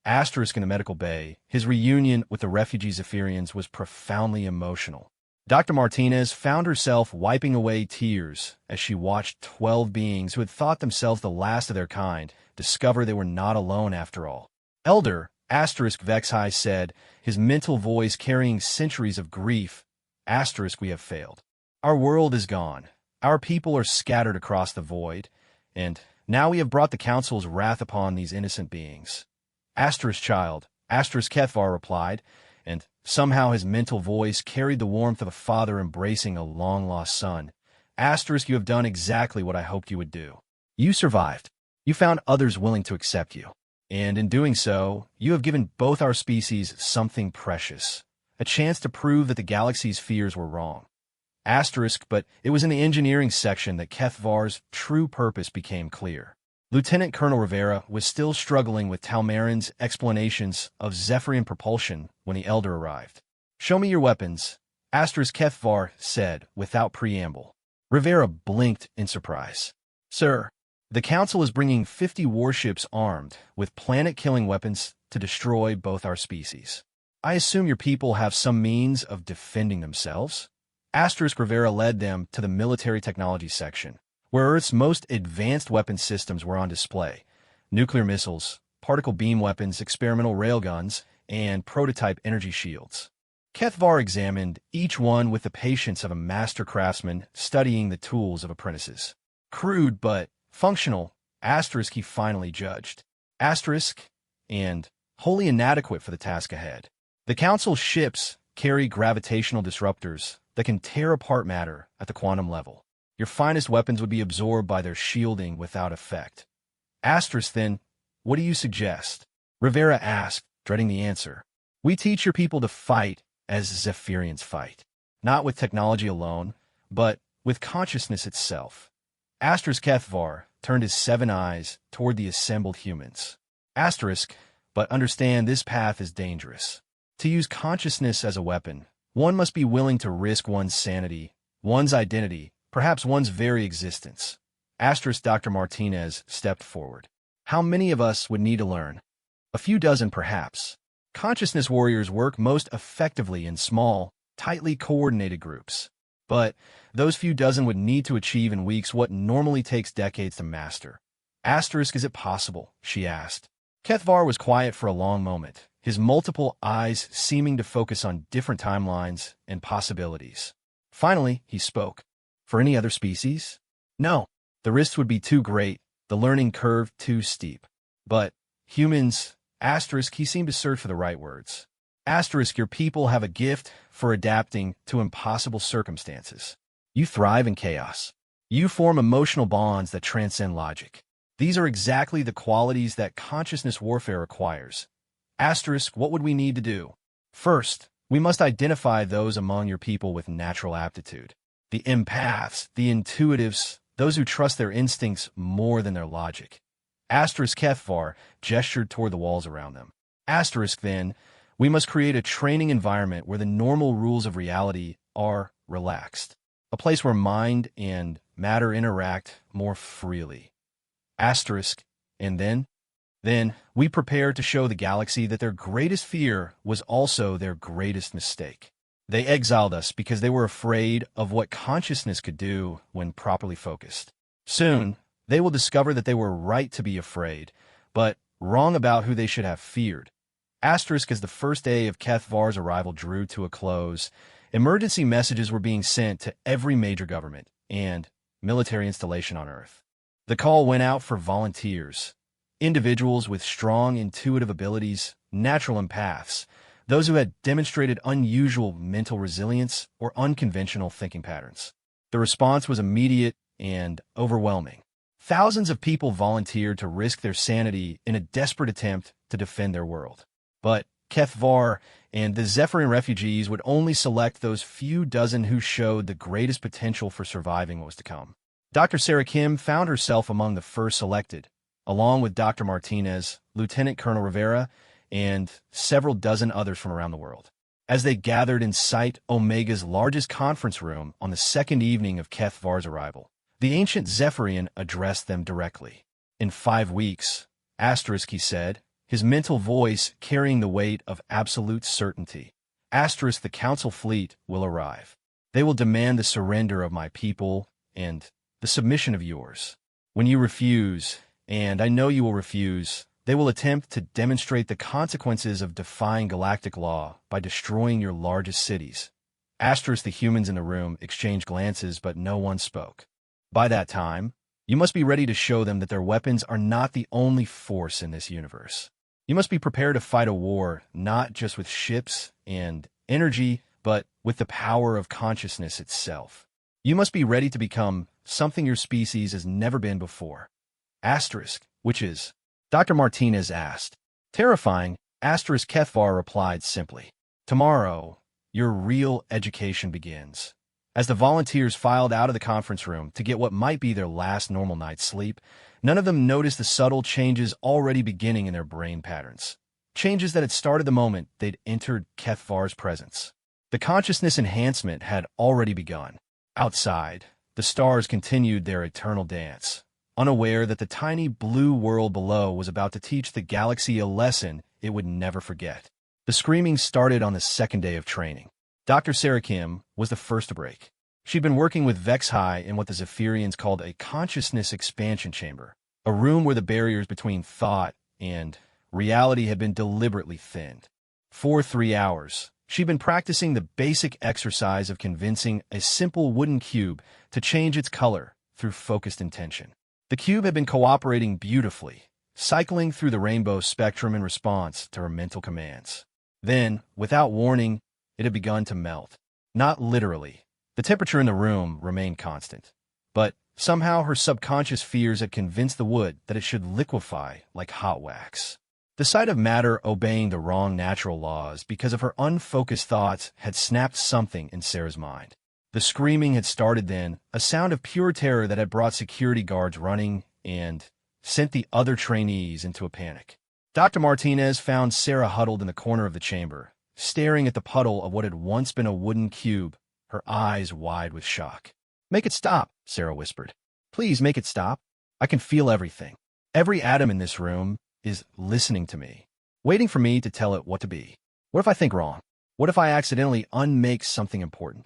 Asterisk, in the medical bay, his reunion with the refugee Zephyrians was profoundly emotional. Dr. Martinez found herself wiping away tears as she watched 12 beings who had thought themselves the last of their kind discover they were not alone after all. Elder, asterisk, Vexhai said, his mental voice carrying centuries of grief, asterisk, we have failed. Our world is gone. Our people are scattered across the void, and now we have brought the Council's wrath upon these innocent beings. Asterisk, child, asterisk, Kethvar replied, and somehow his mental voice carried the warmth of a father embracing a long-lost son. Asterisk, you have done exactly what I hoped you would do. You survived. You found others willing to accept you. And in doing so, you have given both our species something precious, a chance to prove that the galaxy's fears were wrong. Asterisk, but it was in the engineering section that Kethvar's true purpose became clear. Lieutenant Colonel Rivera was still struggling with Talmarin's explanations of Zephyrian propulsion when the Elder arrived. Show me your weapons, asterisk, Kethvar said without preamble. Rivera blinked in surprise. Sir, the Council is bringing 50 warships armed with planet-killing weapons to destroy both our species. I assume your people have some means of defending themselves? Asterisk, Rivera led them to the military technology section, where Earth's most advanced weapon systems were on display. Nuclear missiles, particle beam weapons, experimental railguns, and prototype energy shields. Kethvar examined each one with the patience of a master craftsman studying the tools of apprentices. Crude but functional, asterisk, he finally judged. Asterisk, and wholly inadequate for the task ahead. The Council's ships carry gravitational disruptors that can tear apart matter at the quantum level. Your finest weapons would be absorbed by their shielding without effect. Asterisk, then, what do you suggest? Rivera asked, dreading the answer. We teach your people to fight as Zephyrians fight, not with technology alone, but with consciousness itself. Asterisk, Kethvar turned his 7 eyes toward the assembled humans. Asterisk, but understand this path is dangerous. To use consciousness as a weapon, one must be willing to risk one's sanity, one's identity, perhaps one's very existence. Asterisk, Dr. Martinez stepped forward. How many of us would need to learn? A few dozen, perhaps. Consciousness warriors work most effectively in small, tightly coordinated groups. But those few dozen would need to achieve in weeks what normally takes decades to master. Asterisk, is it possible? She asked. Kethvar was quiet for a long moment, his multiple eyes seeming to focus on different timelines and possibilities. Finally, he spoke. For any other species? No. The risks would be too great, the learning curve too steep. But humans, asterisk, he seemed to search for the right words. Asterisk, your people have a gift for adapting to impossible circumstances. You thrive in chaos. You form emotional bonds that transcend logic. These are exactly the qualities that consciousness warfare requires. Asterisk, what would we need to do? First, we must identify those among your people with natural aptitude. The empaths, the intuitives, those who trust their instincts more than their logic. Asterisk, Kethvar gestured toward the walls around them. Asterisk, then, we must create a training environment where the normal rules of reality are relaxed. A place where mind and matter interact more freely. Asterisk, and then we prepare to show the galaxy that their greatest fear was also their greatest mistake. They exiled us because they were afraid of what consciousness could do when properly focused. Soon, they will discover that they were right to be afraid, but wrong about who they should have feared. Asterisk, as the first day of Kethvar's arrival drew to a close, emergency messages were being sent to every major government and military installation on Earth. The call went out for volunteers, individuals with strong intuitive abilities, natural empaths, those who had demonstrated unusual mental resilience or unconventional thinking patterns. The response was immediate and overwhelming. Thousands of people volunteered to risk their sanity in a desperate attempt to defend their world. But Kethvar and the Zephyrian refugees would only select those few dozen who showed the greatest potential for surviving what was to come. Dr. Sarah Kim found herself among the first selected, along with Dr. Martinez, Lieutenant Colonel Rivera, and several dozen others from around the world. As they gathered in Site Omega's largest conference room on the second evening of Kethvar's arrival, the ancient Zephyrian addressed them directly. In 5 weeks, asterisk, he said, his mental voice carrying the weight of absolute certainty. Asterisk, the council fleet will arrive. They will demand the surrender of my people and the submission of yours. When you refuse, and I know you will refuse, they will attempt to demonstrate the consequences of defying galactic law by destroying your largest cities. Asterisk, the humans in the room exchanged glances, but no one spoke. By that time, you must be ready to show them that their weapons are not the only force in this universe. You must be prepared to fight a war not just with ships and energy, but with the power of consciousness itself. You must be ready to become something your species has never been before. Asterisk, which is? Dr. Martinez asked. Terrifying, asterisk, Kethvar replied simply. Tomorrow, your real education begins. As the volunteers filed out of the conference room to get what might be their last normal night's sleep, none of them noticed the subtle changes already beginning in their brain patterns. Changes that had started the moment they'd entered Kethvar's presence. The consciousness enhancement had already begun. Outside, the stars continued their eternal dance, unaware that the tiny blue world below was about to teach the galaxy a lesson it would never forget. The screaming started on the second day of training. Dr. Sarah Kim was the first to break. She'd been working with Vex High in what the Zephyrians called a consciousness expansion chamber, a room where the barriers between thought and reality had been deliberately thinned. For 3 hours, she'd been practicing the basic exercise of convincing a simple wooden cube to change its color through focused intention. The cube had been cooperating beautifully, cycling through the rainbow spectrum in response to her mental commands. Then, without warning, it had begun to melt. Not literally. The temperature in the room remained constant. But somehow her subconscious fears had convinced the wood that it should liquefy like hot wax. The sight of matter obeying the wrong natural laws because of her unfocused thoughts had snapped something in Sarah's mind. The screaming had started then, a sound of pure terror that had brought security guards running and sent the other trainees into a panic. Dr. Martinez found Sarah huddled in the corner of the chamber, staring at the puddle of what had once been a wooden cube, her eyes wide with shock. "Make it stop," Sarah whispered. "Please make it stop. I can feel everything. Every atom in this room is listening to me, waiting for me to tell it what to be. What if I think wrong? What if I accidentally unmake something important?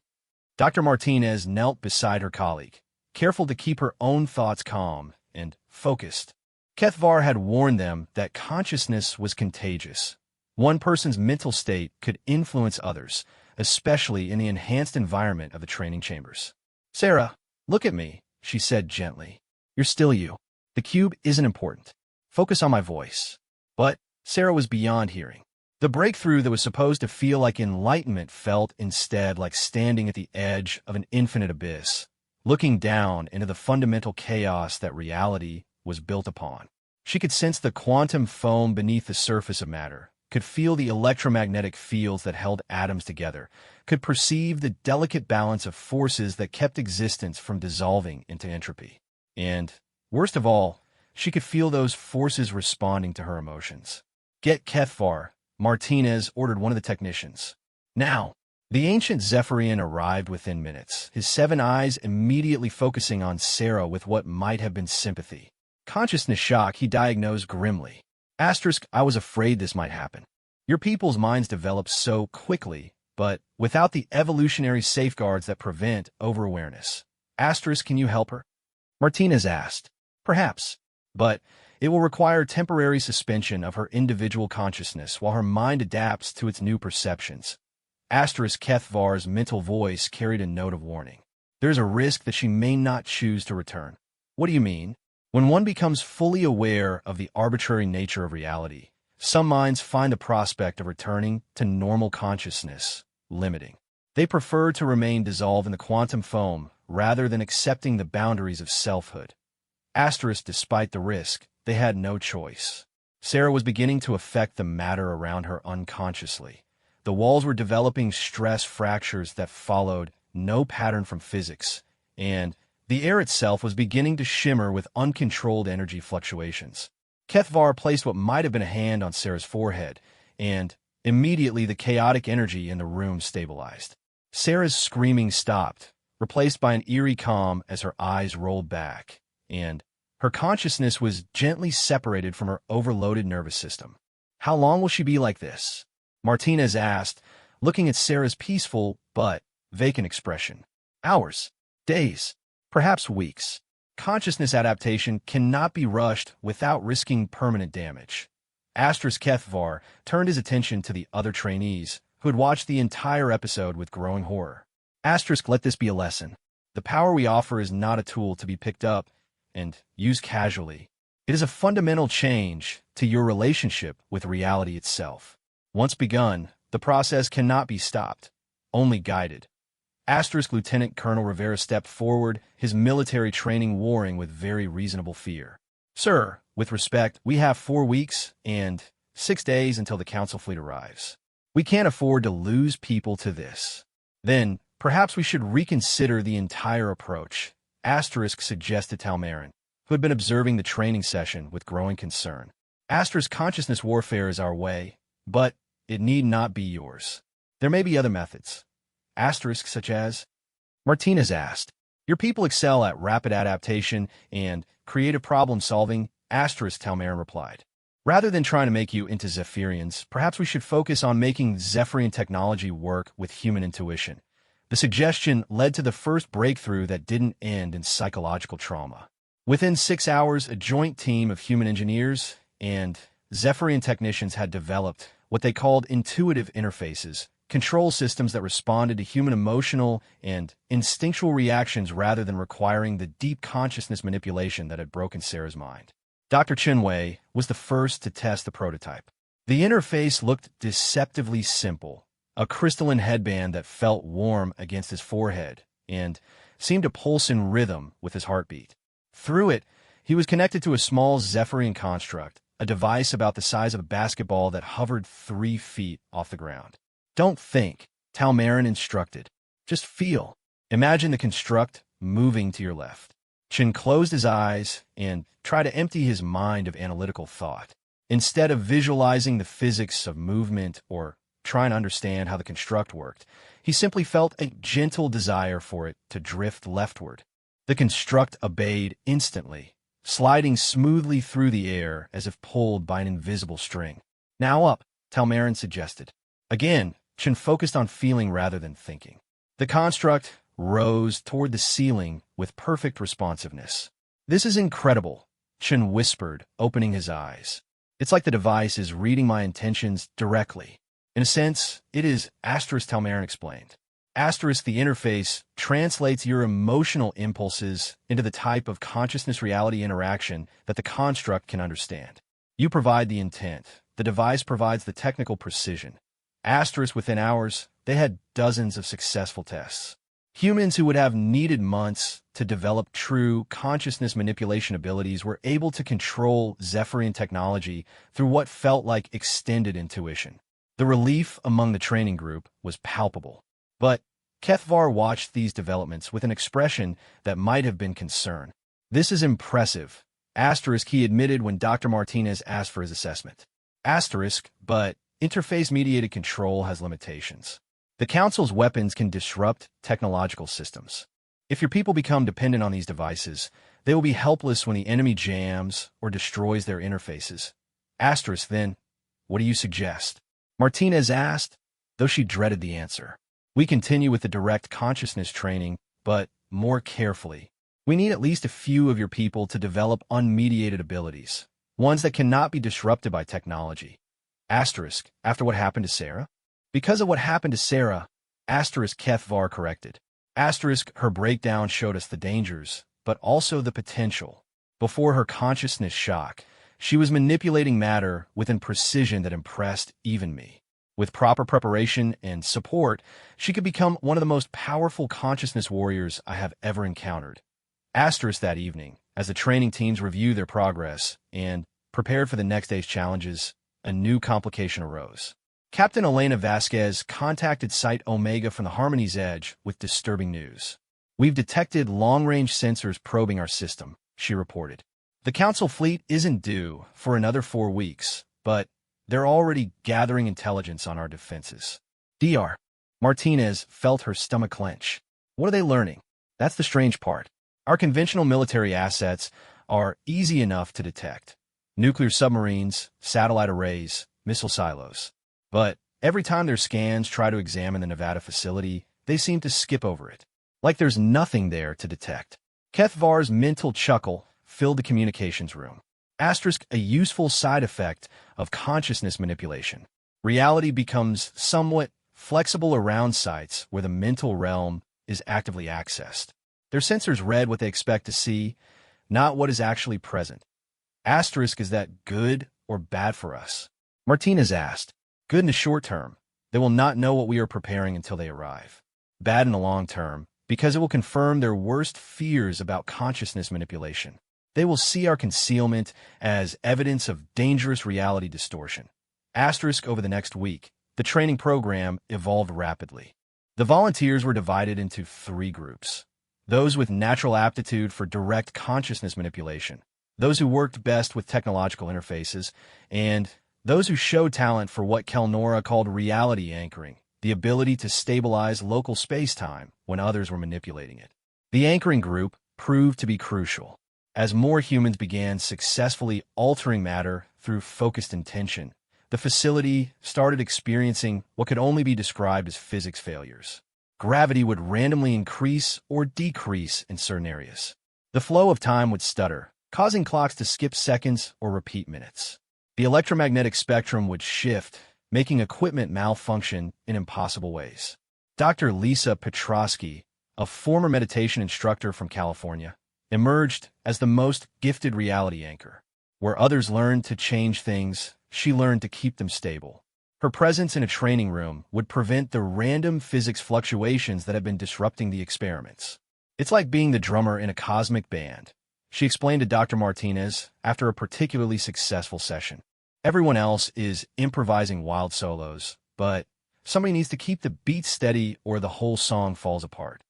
Dr. Martinez knelt beside her colleague, careful to keep her own thoughts calm and focused. Kethvar had warned them that consciousness was contagious. One person's mental state could influence others, especially in the enhanced environment of the training chambers. "Sarah, look at me," she said gently. "You're still you. The cube isn't important. Focus on my voice." But Sarah was beyond hearing. The breakthrough that was supposed to feel like enlightenment felt instead like standing at the edge of an infinite abyss, looking down into the fundamental chaos that reality was built upon. She could sense the quantum foam beneath the surface of matter, could feel the electromagnetic fields that held atoms together, could perceive the delicate balance of forces that kept existence from dissolving into entropy. And, worst of all, she could feel those forces responding to her emotions. "Get Kethvar," Martinez ordered one of the technicians. Now, the ancient Zephyrian arrived within minutes, his 7 eyes immediately focusing on Sarah with what might have been sympathy. Consciousness shock, he diagnosed grimly. "I was afraid this might happen. Your people's minds develop so quickly, but without the evolutionary safeguards that prevent overawareness. Can you help her?" Martinez asked. "Perhaps, but it will require temporary suspension of her individual consciousness while her mind adapts to its new perceptions." Kethvar's mental voice carried a note of warning. "There's a risk that she may not choose to return." "What do you mean?" "When one becomes fully aware of the arbitrary nature of reality, some minds find the prospect of returning to normal consciousness limiting. They prefer to remain dissolved in the quantum foam rather than accepting the boundaries of selfhood." Despite the risk, they had no choice. Sarah was beginning to affect the matter around her unconsciously. The walls were developing stress fractures that followed no pattern from physics, and the air itself was beginning to shimmer with uncontrolled energy fluctuations. Kethvar placed what might have been a hand on Sarah's forehead, and immediately the chaotic energy in the room stabilized. Sarah's screaming stopped, replaced by an eerie calm as her eyes rolled back, and her consciousness was gently separated from her overloaded nervous system. "How long will she be like this?" Martinez asked, looking at Sarah's peaceful but vacant expression. "Hours, days, perhaps weeks. Consciousness adaptation cannot be rushed without risking permanent damage." Kethvar turned his attention to the other trainees, who had watched the entire episode with growing horror. Let this be a lesson. The power we offer is not a tool to be picked up and used casually. It is a fundamental change to your relationship with reality itself. Once begun, the process cannot be stopped, only guided. Lieutenant Colonel Rivera stepped forward, his military training warring with very reasonable fear. "Sir, with respect, we have 4 weeks and 6 days until the Council fleet arrives. We can't afford to lose people to this." "Then, perhaps we should reconsider the entire approach," suggested Talmarin, who had been observing the training session with growing concern. "Consciousness warfare is our way, but it need not be yours. There may be other methods." Such as? Martinez asked. "Your people excel at rapid adaptation and creative problem-solving," Talmarin replied. "Rather than trying to make you into Zephyrians, perhaps we should focus on making Zephyrian technology work with human intuition." The suggestion led to the first breakthrough that didn't end in psychological trauma. Within 6 hours, a joint team of human engineers and Zephyrian technicians had developed what they called intuitive interfaces, control systems that responded to human emotional and instinctual reactions rather than requiring the deep consciousness manipulation that had broken Sarah's mind. Dr. Chinwei was the first to test the prototype. The interface looked deceptively simple, a crystalline headband that felt warm against his forehead and seemed to pulse in rhythm with his heartbeat. Through it, he was connected to a small Zephyrian construct, a device about the size of a basketball that hovered 3 feet off the ground. "Don't think," Talmarin instructed. "Just feel. Imagine the construct moving to your left." Chin closed his eyes and tried to empty his mind of analytical thought. Instead of visualizing the physics of movement or trying to understand how the construct worked, he simply felt a gentle desire for it to drift leftward. The construct obeyed instantly, sliding smoothly through the air as if pulled by an invisible string. Now up, Talmarin suggested. Again, Chen focused on feeling rather than thinking. The construct rose toward the ceiling with perfect responsiveness. This is incredible, Chen whispered, opening his eyes. It's like the device is reading my intentions directly. In a sense, it is, Talmarin explained. The interface translates your emotional impulses into the type of consciousness-reality interaction that the construct can understand. You provide the intent. The device provides the technical precision. Within hours, they had dozens of successful tests. Humans who would have needed months to develop true consciousness manipulation abilities were able to control Zephyrian technology through what felt like extended intuition. The relief among the training group was palpable. But Kethvar watched these developments with an expression that might have been concern. This is impressive, he admitted when Dr. Martinez asked for his assessment. But interface-mediated control has limitations. The Council's weapons can disrupt technological systems. If your people become dependent on these devices, they will be helpless when the enemy jams or destroys their interfaces. Then, what do you suggest? Martinez asked, though she dreaded the answer. We continue with the direct consciousness training, but more carefully. We need at least a few of your people to develop unmediated abilities, ones that cannot be disrupted by technology. After what happened to Sarah? Because of what happened to Sarah, Kethvar corrected. Her breakdown showed us the dangers, but also the potential. Before her consciousness shock, she was manipulating matter with a precision that impressed even me. With proper preparation and support, she could become one of the most powerful consciousness warriors I have ever encountered. That evening, as the training teams reviewed their progress and prepared for the next day's challenges, a new complication arose. Captain Elena Vasquez contacted Site Omega from the Harmony's Edge with disturbing news. We've detected long-range sensors probing our system, she reported. The Council fleet isn't due for another 4 weeks, but they're already gathering intelligence on our defenses. Dr. Martinez felt her stomach clench. What are they learning? That's the strange part. Our conventional military assets are easy enough to detect. Nuclear submarines, satellite arrays, missile silos. But every time their scans try to examine the Nevada facility, they seem to skip over it. Like there's nothing there to detect. Kethvar's mental chuckle filled the communications room. A useful side effect of consciousness manipulation. Reality becomes somewhat flexible around sites where the mental realm is actively accessed. Their sensors read what they expect to see, not what is actually present. Is that good or bad for us? Martinez asked. Good in the short term. They will not know what we are preparing until they arrive. Bad in the long term, because it will confirm their worst fears about consciousness manipulation. They will see our concealment as evidence of dangerous reality distortion. Over the next week, the training program evolved rapidly. The volunteers were divided into 3 groups. Those with natural aptitude for direct consciousness manipulation, those who worked best with technological interfaces, and those who showed talent for what Kelnora called reality anchoring, the ability to stabilize local space-time when others were manipulating it. The anchoring group proved to be crucial. As more humans began successfully altering matter through focused intention, the facility started experiencing what could only be described as physics failures. Gravity would randomly increase or decrease in certain areas. The flow of time would stutter, causing clocks to skip seconds or repeat minutes. The electromagnetic spectrum would shift, making equipment malfunction in impossible ways. Dr. Lisa Petrosky, a former meditation instructor from California, emerged as the most gifted reality anchor. Where others learned to change things, she learned to keep them stable. Her presence in a training room would prevent the random physics fluctuations that had been disrupting the experiments. It's like being the drummer in a cosmic band, she explained to Dr. Martinez after a particularly successful session. Everyone else is improvising wild solos, but somebody needs to keep the beat steady or the whole song falls apart.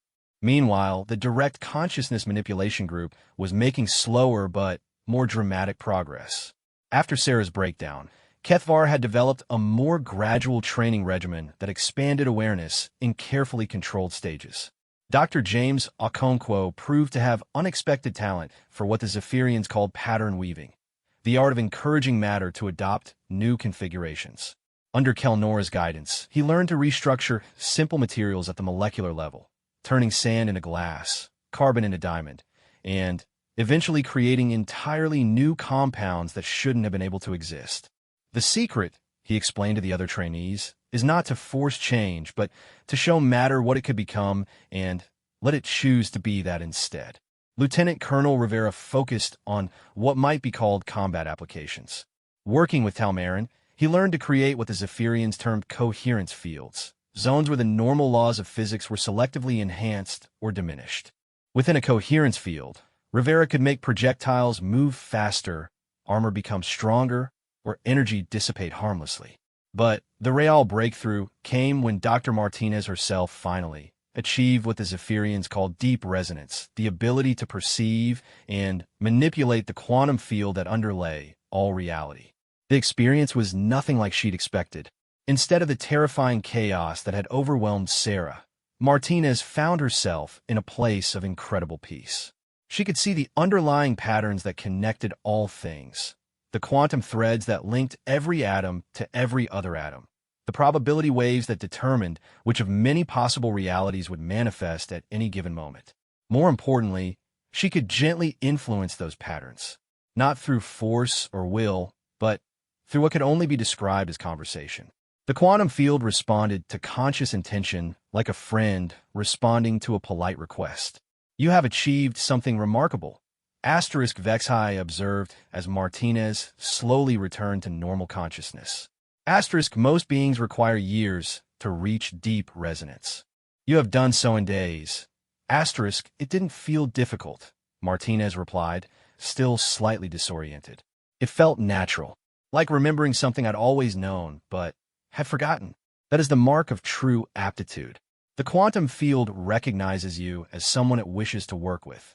Meanwhile, the direct consciousness manipulation group was making slower but more dramatic progress. After Sarah's breakdown, Kethvar had developed a more gradual training regimen that expanded awareness in carefully controlled stages. Dr. James Okonkwo proved to have unexpected talent for what the Zephyrians called pattern weaving, the art of encouraging matter to adopt new configurations. Under Kelnora's guidance, he learned to restructure simple materials at the molecular level, turning sand into glass, carbon into diamond, and eventually creating entirely new compounds that shouldn't have been able to exist. The secret, he explained to the other trainees, is not to force change, but to show matter what it could become and let it choose to be that instead. Lieutenant Colonel Rivera focused on what might be called combat applications. Working with Talmarin, he learned to create what the Zephyrians termed coherence fields, zones where the normal laws of physics were selectively enhanced or diminished. Within a coherence field, Rivera could make projectiles move faster, armor become stronger, or energy dissipate harmlessly. But the real breakthrough came when Dr. Martinez herself finally achieved what the Zephyrians called deep resonance, the ability to perceive and manipulate the quantum field that underlay all reality. The experience was nothing like she'd expected. Instead of the terrifying chaos that had overwhelmed Sarah, Martinez found herself in a place of incredible peace. She could see the underlying patterns that connected all things, the quantum threads that linked every atom to every other atom, the probability waves that determined which of many possible realities would manifest at any given moment. More importantly, she could gently influence those patterns, not through force or will, but through what could only be described as conversation. The quantum field responded to conscious intention like a friend responding to a polite request. "You have achieved something remarkable," Vexhai observed as Martinez slowly returned to normal consciousness. Most beings require years to reach deep resonance. "You have done so in days." It didn't feel difficult, Martinez replied, still slightly disoriented. It felt natural, like remembering something I'd always known, but had forgotten. That is the mark of true aptitude. The quantum field recognizes you as someone it wishes to work with.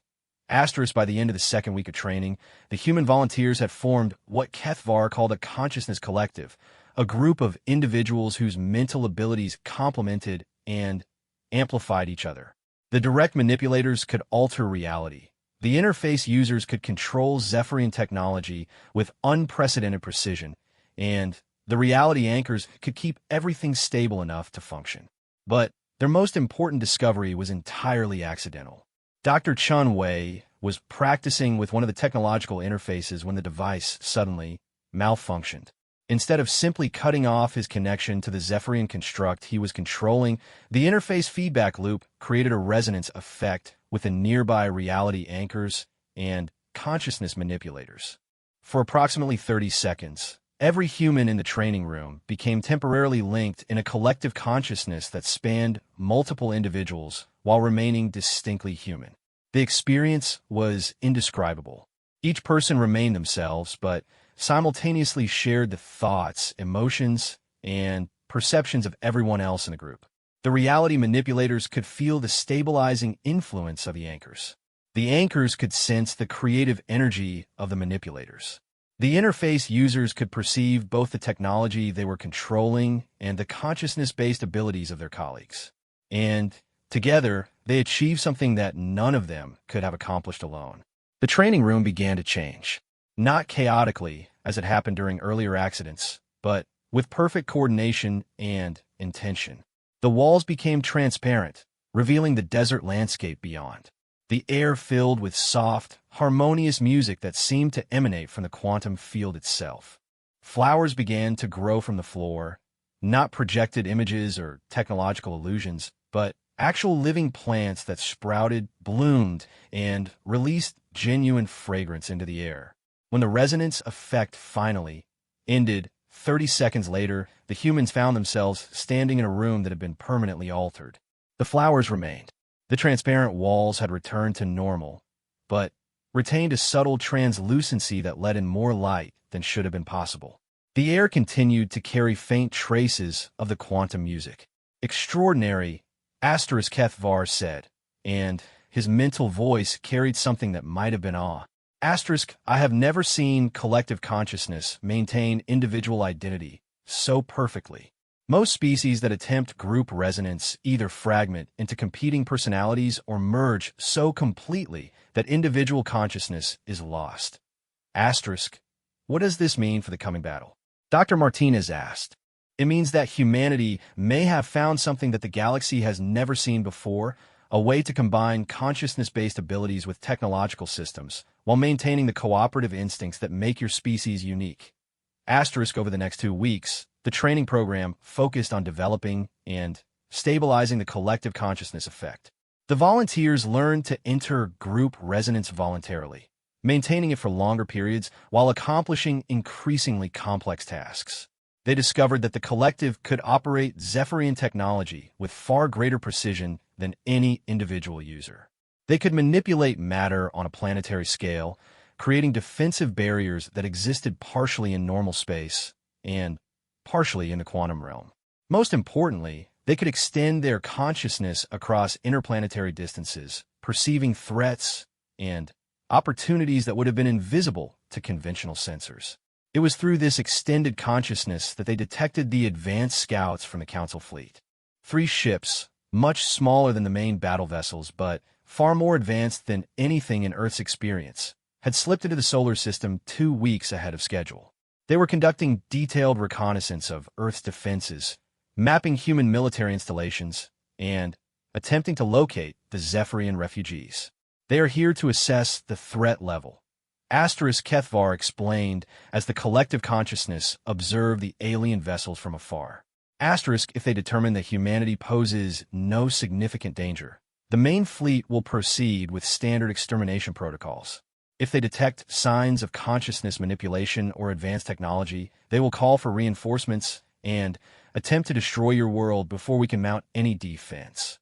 By the end of the second week of training, the human volunteers had formed what Kethvar called a consciousness collective, a group of individuals whose mental abilities complemented and amplified each other. The direct manipulators could alter reality. The interface users could control Zephyrian technology with unprecedented precision, and the reality anchors could keep everything stable enough to function. But their most important discovery was entirely accidental. Dr. Chun Wei was practicing with one of the technological interfaces when the device suddenly malfunctioned. Instead of simply cutting off his connection to the Zephyrian construct he was controlling, the interface feedback loop created a resonance effect with the nearby reality anchors and consciousness manipulators. For approximately 30 seconds, every human in the training room became temporarily linked in a collective consciousness that spanned multiple individuals while remaining distinctly human. The experience was indescribable. Each person remained themselves, but simultaneously shared the thoughts, emotions, and perceptions of everyone else in the group. The reality manipulators could feel the stabilizing influence of the anchors. The anchors could sense the creative energy of the manipulators. The interface users could perceive both the technology they were controlling and the consciousness-based abilities of their colleagues. And together, they achieved something that none of them could have accomplished alone. The training room began to change. Not chaotically, as had happened during earlier accidents, but with perfect coordination and intention. The walls became transparent, revealing the desert landscape beyond. The air filled with soft, harmonious music that seemed to emanate from the quantum field itself. Flowers began to grow from the floor, not projected images or technological illusions, but actual living plants that sprouted, bloomed, and released genuine fragrance into the air. When the resonance effect finally ended, 30 seconds later, the humans found themselves standing in a room that had been permanently altered. The flowers remained. The transparent walls had returned to normal, but retained a subtle translucency that let in more light than should have been possible. The air continued to carry faint traces of the quantum music. "Extraordinary," Kethvar said, and his mental voice carried something that might have been awe. "I have never seen collective consciousness maintain individual identity so perfectly." Most species that attempt group resonance either fragment into competing personalities or merge so completely that individual consciousness is lost. Asterisk. What does this mean for the coming battle? Dr. Martinez asked. It means that humanity may have found something that the galaxy has never seen before, a way to combine consciousness-based abilities with technological systems, while maintaining the cooperative instincts that make your species unique. Asterisk. Over the next 2 weeks, the training program focused on developing and stabilizing the collective consciousness effect. The volunteers learned to enter group resonance voluntarily, maintaining it for longer periods while accomplishing increasingly complex tasks. They discovered that the collective could operate Zephyrian technology with far greater precision than any individual user. They could manipulate matter on a planetary scale, creating defensive barriers that existed partially in normal space and partially in the quantum realm. Most importantly, they could extend their consciousness across interplanetary distances, perceiving threats and opportunities that would have been invisible to conventional sensors. It was through this extended consciousness that they detected the advanced scouts from the Council fleet. 3 ships, much smaller than the main battle vessels but far more advanced than anything in Earth's experience, had slipped into the solar system 2 weeks ahead of schedule. They were conducting detailed reconnaissance of Earth's defenses, mapping human military installations, and attempting to locate the Zephyrian refugees. They are here to assess the threat level. Kethvar explained as the collective consciousness observed the alien vessels from afar. If they determine that humanity poses no significant danger, the main fleet will proceed with standard extermination protocols. If they detect signs of consciousness manipulation or advanced technology, they will call for reinforcements and attempt to destroy your world before we can mount any defense.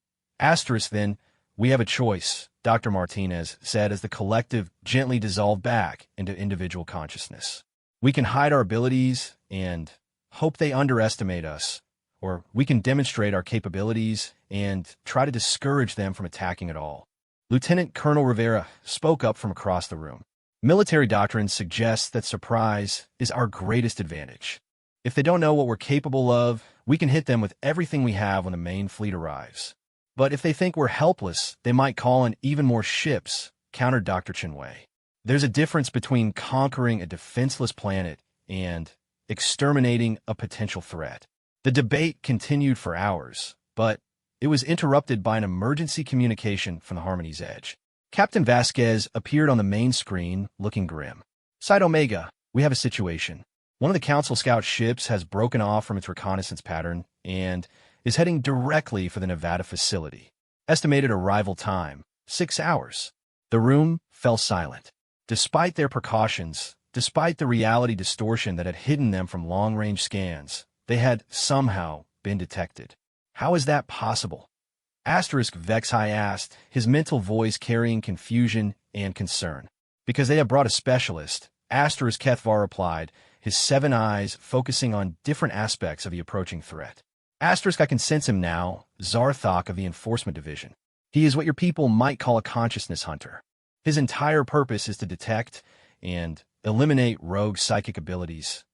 Then, we have a choice, Dr. Martinez said as the collective gently dissolved back into individual consciousness. We can hide our abilities and hope they underestimate us, or we can demonstrate our capabilities and try to discourage them from attacking at all. Lieutenant Colonel Rivera spoke up from across the room. Military doctrine suggests that surprise is our greatest advantage. If they don't know what we're capable of, we can hit them with everything we have when the main fleet arrives. But if they think we're helpless, they might call in even more ships, countered Dr. Chinwei. There's a difference between conquering a defenseless planet and exterminating a potential threat. The debate continued for hours, but it was interrupted by an emergency communication from the Harmony's edge. Captain Vasquez appeared on the main screen, looking grim. Site Omega, we have a situation. One of the Council Scout ships has broken off from its reconnaissance pattern and is heading directly for the Nevada facility. Estimated arrival time, 6 hours. The room fell silent. Despite their precautions, despite the reality distortion that had hidden them from long-range scans, they had somehow been detected. How is that possible? Vexai asked, his mental voice carrying confusion and concern. Because they have brought a specialist, Kethvar replied, his 7 eyes focusing on different aspects of the approaching threat. I can sense him now, Zarthok of the Enforcement Division. He is what your people might call a consciousness hunter. His entire purpose is to detect and eliminate rogue psychic abilities.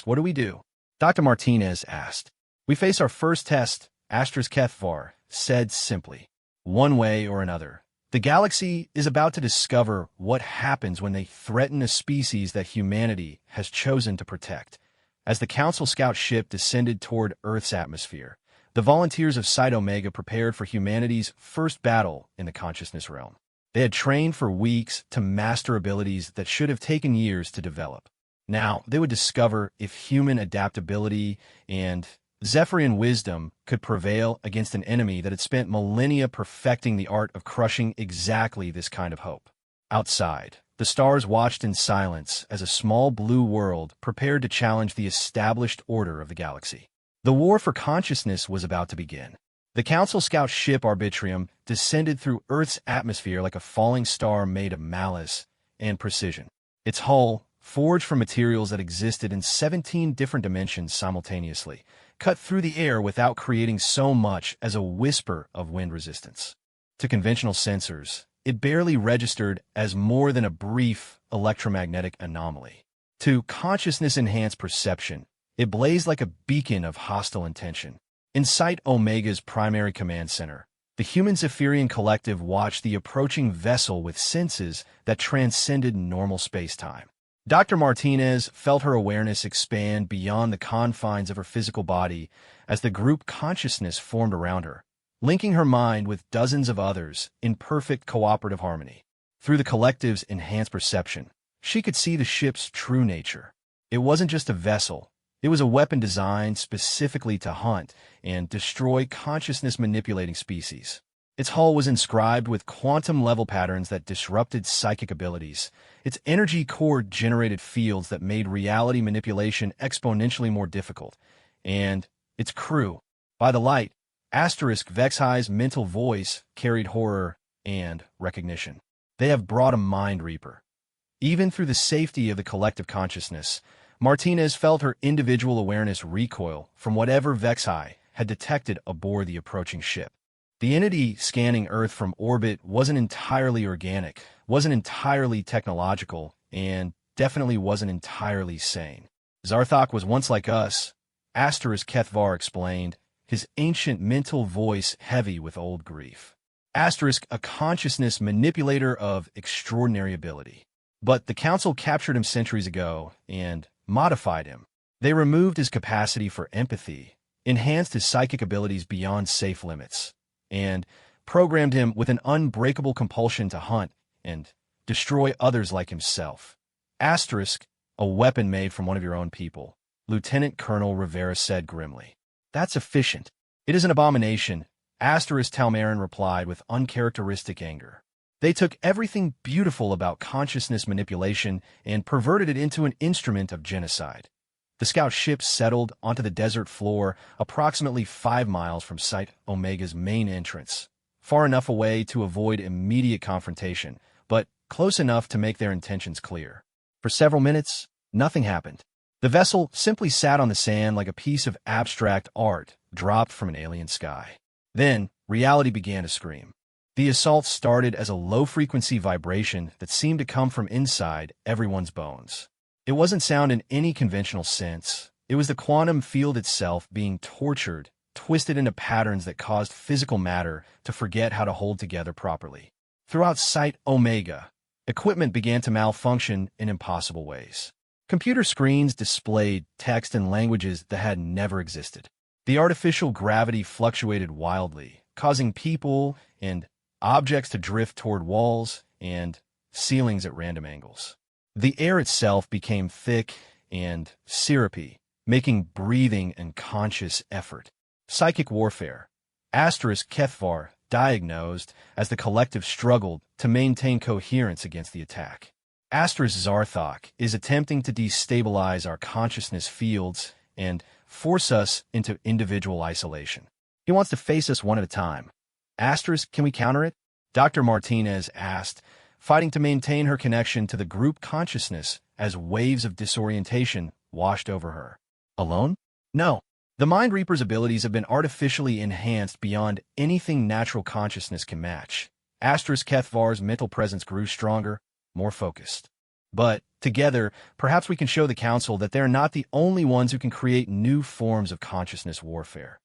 What do we do? Dr. Martinez asked. We face our first test, Kethvar said simply. One way or another. The galaxy is about to discover what happens when they threaten a species that humanity has chosen to protect. As the Council Scout ship descended toward Earth's atmosphere, the volunteers of Site Omega prepared for humanity's first battle in the consciousness realm. They had trained for weeks to master abilities that should have taken years to develop. Now, they would discover if human adaptability and Zephyrian wisdom could prevail against an enemy that had spent millennia perfecting the art of crushing exactly this kind of hope. Outside, the stars watched in silence as a small blue world prepared to challenge the established order of the galaxy. The war for consciousness was about to begin. The Council Scout ship Arbitrium descended through Earth's atmosphere like a falling star made of malice and precision. Its hull, forged from materials that existed in 17 different dimensions simultaneously, cut through the air without creating so much as a whisper of wind resistance. To conventional sensors, it barely registered as more than a brief electromagnetic anomaly. To consciousness-enhanced perception, It blazed like a beacon of hostile intention. In Site Omega's primary command center, the human Zephyrian collective watched the approaching vessel with senses that transcended normal space-time. Dr. Martinez felt her awareness expand beyond the confines of her physical body as the group consciousness formed around her, linking her mind with dozens of others in perfect cooperative harmony. Through the collective's enhanced perception, she could see the ship's true nature. It wasn't just a vessel. It was a weapon designed specifically to hunt and destroy consciousness-manipulating species. Its hull was inscribed with quantum-level patterns that disrupted psychic abilities. Its energy core generated fields that made reality manipulation exponentially more difficult. And its crew, by the light, Vexhi's mental voice carried horror and recognition. They have brought a mind reaper. Even through the safety of the collective consciousness, Martinez felt her individual awareness recoil from whatever Vexhi had detected aboard the approaching ship. The entity scanning Earth from orbit wasn't entirely organic, wasn't entirely technological, and definitely wasn't entirely sane. Zarthok was once like us, Kethvar explained, his ancient mental voice heavy with old grief. A consciousness manipulator of extraordinary ability. But the Council captured him centuries ago and modified him. They removed his capacity for empathy, enhanced his psychic abilities beyond safe limits, and programmed him with an unbreakable compulsion to hunt and destroy others like himself. A weapon made from one of your own people, Lieutenant Colonel Rivera said grimly. That's efficient. It is an abomination, Talmarin replied with uncharacteristic anger. They took everything beautiful about consciousness manipulation and perverted it into an instrument of genocide. The scout ship settled onto the desert floor approximately 5 miles from Site Omega's main entrance, far enough away to avoid immediate confrontation, but close enough to make their intentions clear. For several minutes, nothing happened. The vessel simply sat on the sand like a piece of abstract art dropped from an alien sky. Then, reality began to scream. The assault started as a low-frequency vibration that seemed to come from inside everyone's bones. It wasn't sound in any conventional sense. It was the quantum field itself being tortured, twisted into patterns that caused physical matter to forget how to hold together properly. Throughout Site Omega, equipment began to malfunction in impossible ways. Computer screens displayed text and languages that had never existed. The artificial gravity fluctuated wildly, causing people and objects to drift toward walls and ceilings at random angles. The air itself became thick and syrupy, making breathing an conscious effort. Psychic warfare. Kethvar diagnosed as the collective struggled to maintain coherence against the attack. Zarthok is attempting to destabilize our consciousness fields and force us into individual isolation. He wants to face us one at a time. Can we counter it? Dr. Martinez asked, fighting to maintain her connection to the group consciousness as waves of disorientation washed over her. Alone? No. The Mind Reaper's abilities have been artificially enhanced beyond anything natural consciousness can match. Kethvar's mental presence grew stronger, more focused. But, together, perhaps we can show the Council that they're not the only ones who can create new forms of consciousness warfare.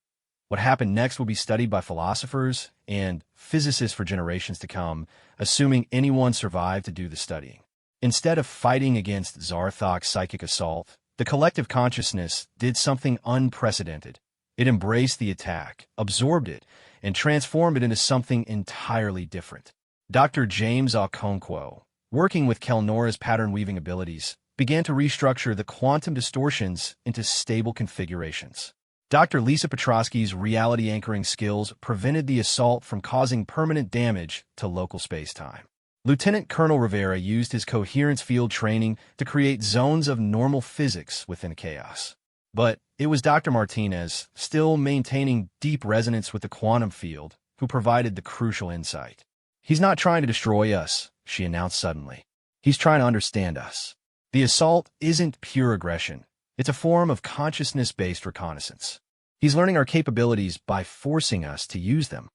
What happened next will be studied by philosophers and physicists for generations to come, assuming anyone survived to do the studying. Instead of fighting against Zarthok's psychic assault, the collective consciousness did something unprecedented. It embraced the attack, absorbed it, and transformed it into something entirely different. Dr. James Okonkwo, working with Kelnora's pattern-weaving abilities, began to restructure the quantum distortions into stable configurations. Dr. Lisa Petrosky's reality-anchoring skills prevented the assault from causing permanent damage to local space-time. Lieutenant Colonel Rivera used his coherence field training to create zones of normal physics within chaos. But it was Dr. Martinez, still maintaining deep resonance with the quantum field, who provided the crucial insight. He's not trying to destroy us, she announced suddenly. He's trying to understand us. The assault isn't pure aggression. It's a form of consciousness-based reconnaissance. He's learning our capabilities by forcing us to use them.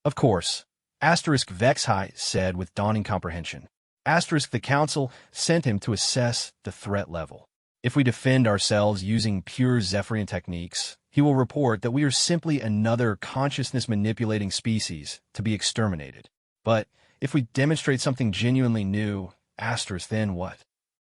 Of course, Vexhi said with dawning comprehension. The Council sent him to assess the threat level. If we defend ourselves using pure Zephyrian techniques, he will report that we are simply another consciousness-manipulating species to be exterminated. But if we demonstrate something genuinely new, then what?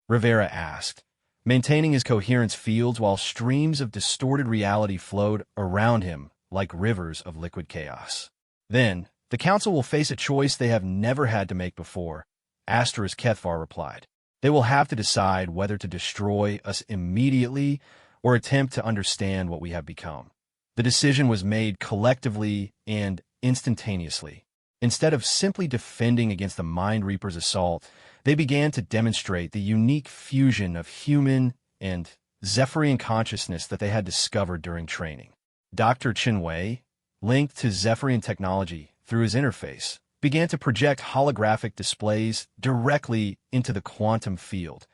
Rivera asked, maintaining his coherence fields while streams of distorted reality flowed around him like rivers of liquid chaos. Then, the council will face a choice they have never had to make before, Kethvar replied. They will have to decide whether to destroy us immediately or attempt to understand what we have become. The decision was made collectively and instantaneously. Instead of simply defending against the Mind Reaper's assault, they began to demonstrate the unique fusion of human and Zephyrian consciousness that they had discovered during training. Dr. Chinwei, linked to Zephyrian technology through his interface, began to project holographic displays directly into the quantum field,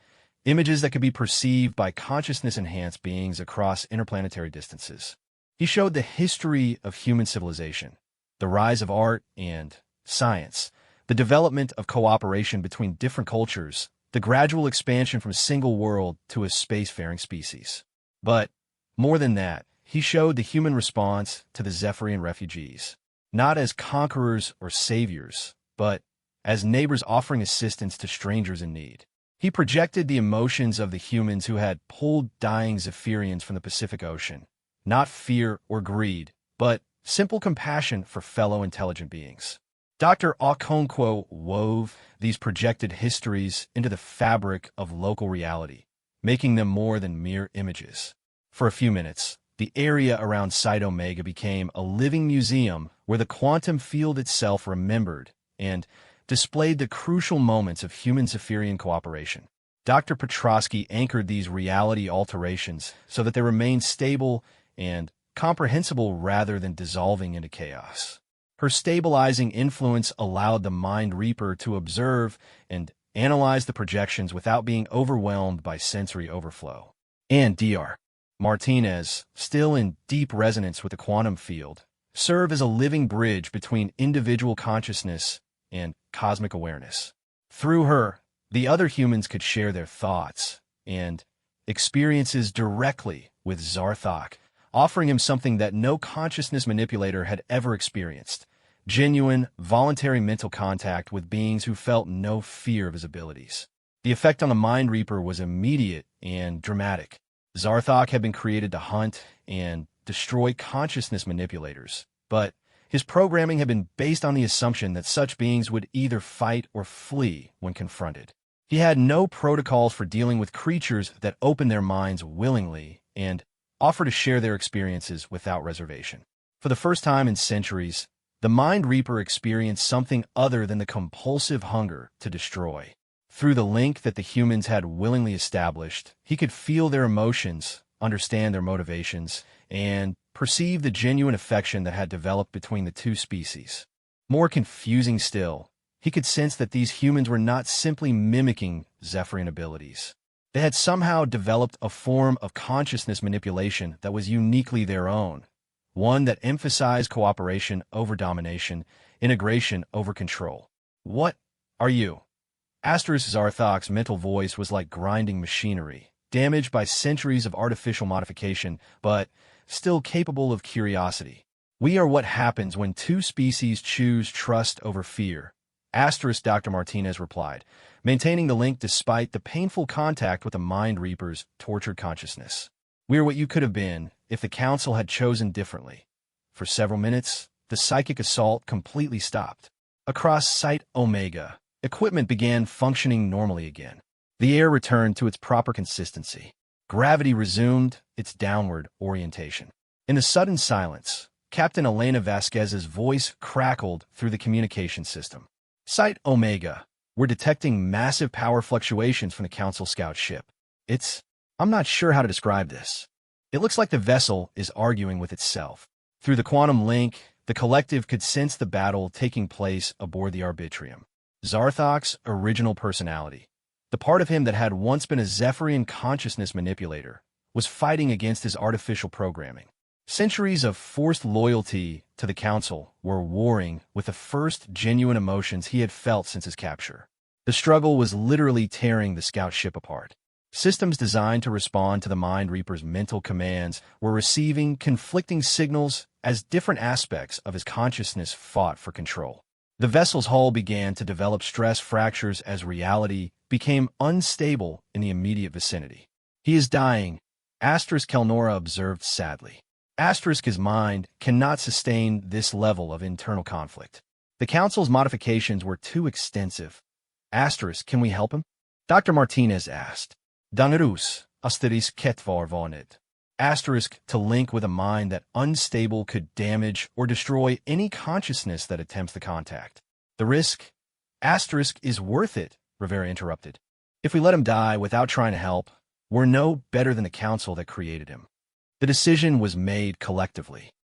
images that could be perceived by consciousness-enhanced beings across interplanetary distances. He showed the history of human civilization, the rise of art and science, the development of cooperation between different cultures, the gradual expansion from a single world to a spacefaring species. But, more than that, he showed the human response to the Zephyrian refugees, not as conquerors or saviors, but as neighbors offering assistance to strangers in need. He projected the emotions of the humans who had pulled dying Zephyrians from the Pacific Ocean, not fear or greed, but simple compassion for fellow intelligent beings. Dr. Okonkwo wove these projected histories into the fabric of local reality, making them more than mere images. For a few minutes, the area around Site Omega became a living museum where the quantum field itself remembered and displayed the crucial moments of human-Zephyrian cooperation. Dr. Petrosky anchored these reality alterations so that they remained stable and comprehensible rather than dissolving into chaos. Her stabilizing influence allowed the Mind Reaper to observe and analyze the projections without being overwhelmed by sensory overflow. And Dr. Martinez, still in deep resonance with the quantum field, served as a living bridge between individual consciousness and cosmic awareness. Through her, the other humans could share their thoughts and experiences directly with Zarthok, offering him something that no consciousness manipulator had ever experienced: genuine, voluntary mental contact with beings who felt no fear of his abilities. The effect on the Mind Reaper was immediate and dramatic. Zarthok had been created to hunt and destroy consciousness manipulators, but his programming had been based on the assumption that such beings would either fight or flee when confronted. He had no protocols for dealing with creatures that opened their minds willingly and offer to share their experiences without reservation. For the first time in centuries, the Mind Reaper experienced something other than the compulsive hunger to destroy. Through the link that the humans had willingly established, he could feel their emotions, understand their motivations, and perceive the genuine affection that had developed between the two species. More confusing still, he could sense that these humans were not simply mimicking Zephyrian abilities. They had somehow developed a form of consciousness manipulation that was uniquely their own, one that emphasized cooperation over domination, integration over control. "What are you?" Zarthok's mental voice was like grinding machinery, damaged by centuries of artificial modification, but still capable of curiosity. "We are what happens when two species choose trust over fear," Dr. Martinez replied, maintaining the link despite the painful contact with the Mind Reaper's tortured consciousness. "We are what you could have been if the Council had chosen differently." For several minutes, the psychic assault completely stopped. Across Site Omega, equipment began functioning normally again. The air returned to its proper consistency. Gravity resumed its downward orientation. In the sudden silence, Captain Elena Vasquez's voice crackled through the communication system. "Site Omega, we're detecting massive power fluctuations from the Council scout ship. I'm not sure how to describe this. It looks like the vessel is arguing with itself." Through the quantum link, the collective could sense the battle taking place aboard the Arbitrium. Zarthok's original personality, the part of him that had once been a Zephyrian consciousness manipulator, was fighting against his artificial programming. Centuries of forced loyalty to the Council were warring with the first genuine emotions he had felt since his capture. The struggle was literally tearing the scout ship apart. Systems designed to respond to the Mind Reaper's mental commands were receiving conflicting signals as different aspects of his consciousness fought for control. The vessel's hull began to develop stress fractures as reality became unstable in the immediate vicinity. "He is dying," Kelnora observed sadly. His mind cannot sustain this level of internal conflict. The Council's modifications were too extensive. Can we help him? Dr. Martinez asked. Dangerous, ketvar vanet. To link with a mind that unstable could damage or destroy any consciousness that attempts the contact. The risk? Is worth it, Rivera interrupted. If we let him die without trying to help, we're no better than the council that created him. The decision was made collectively.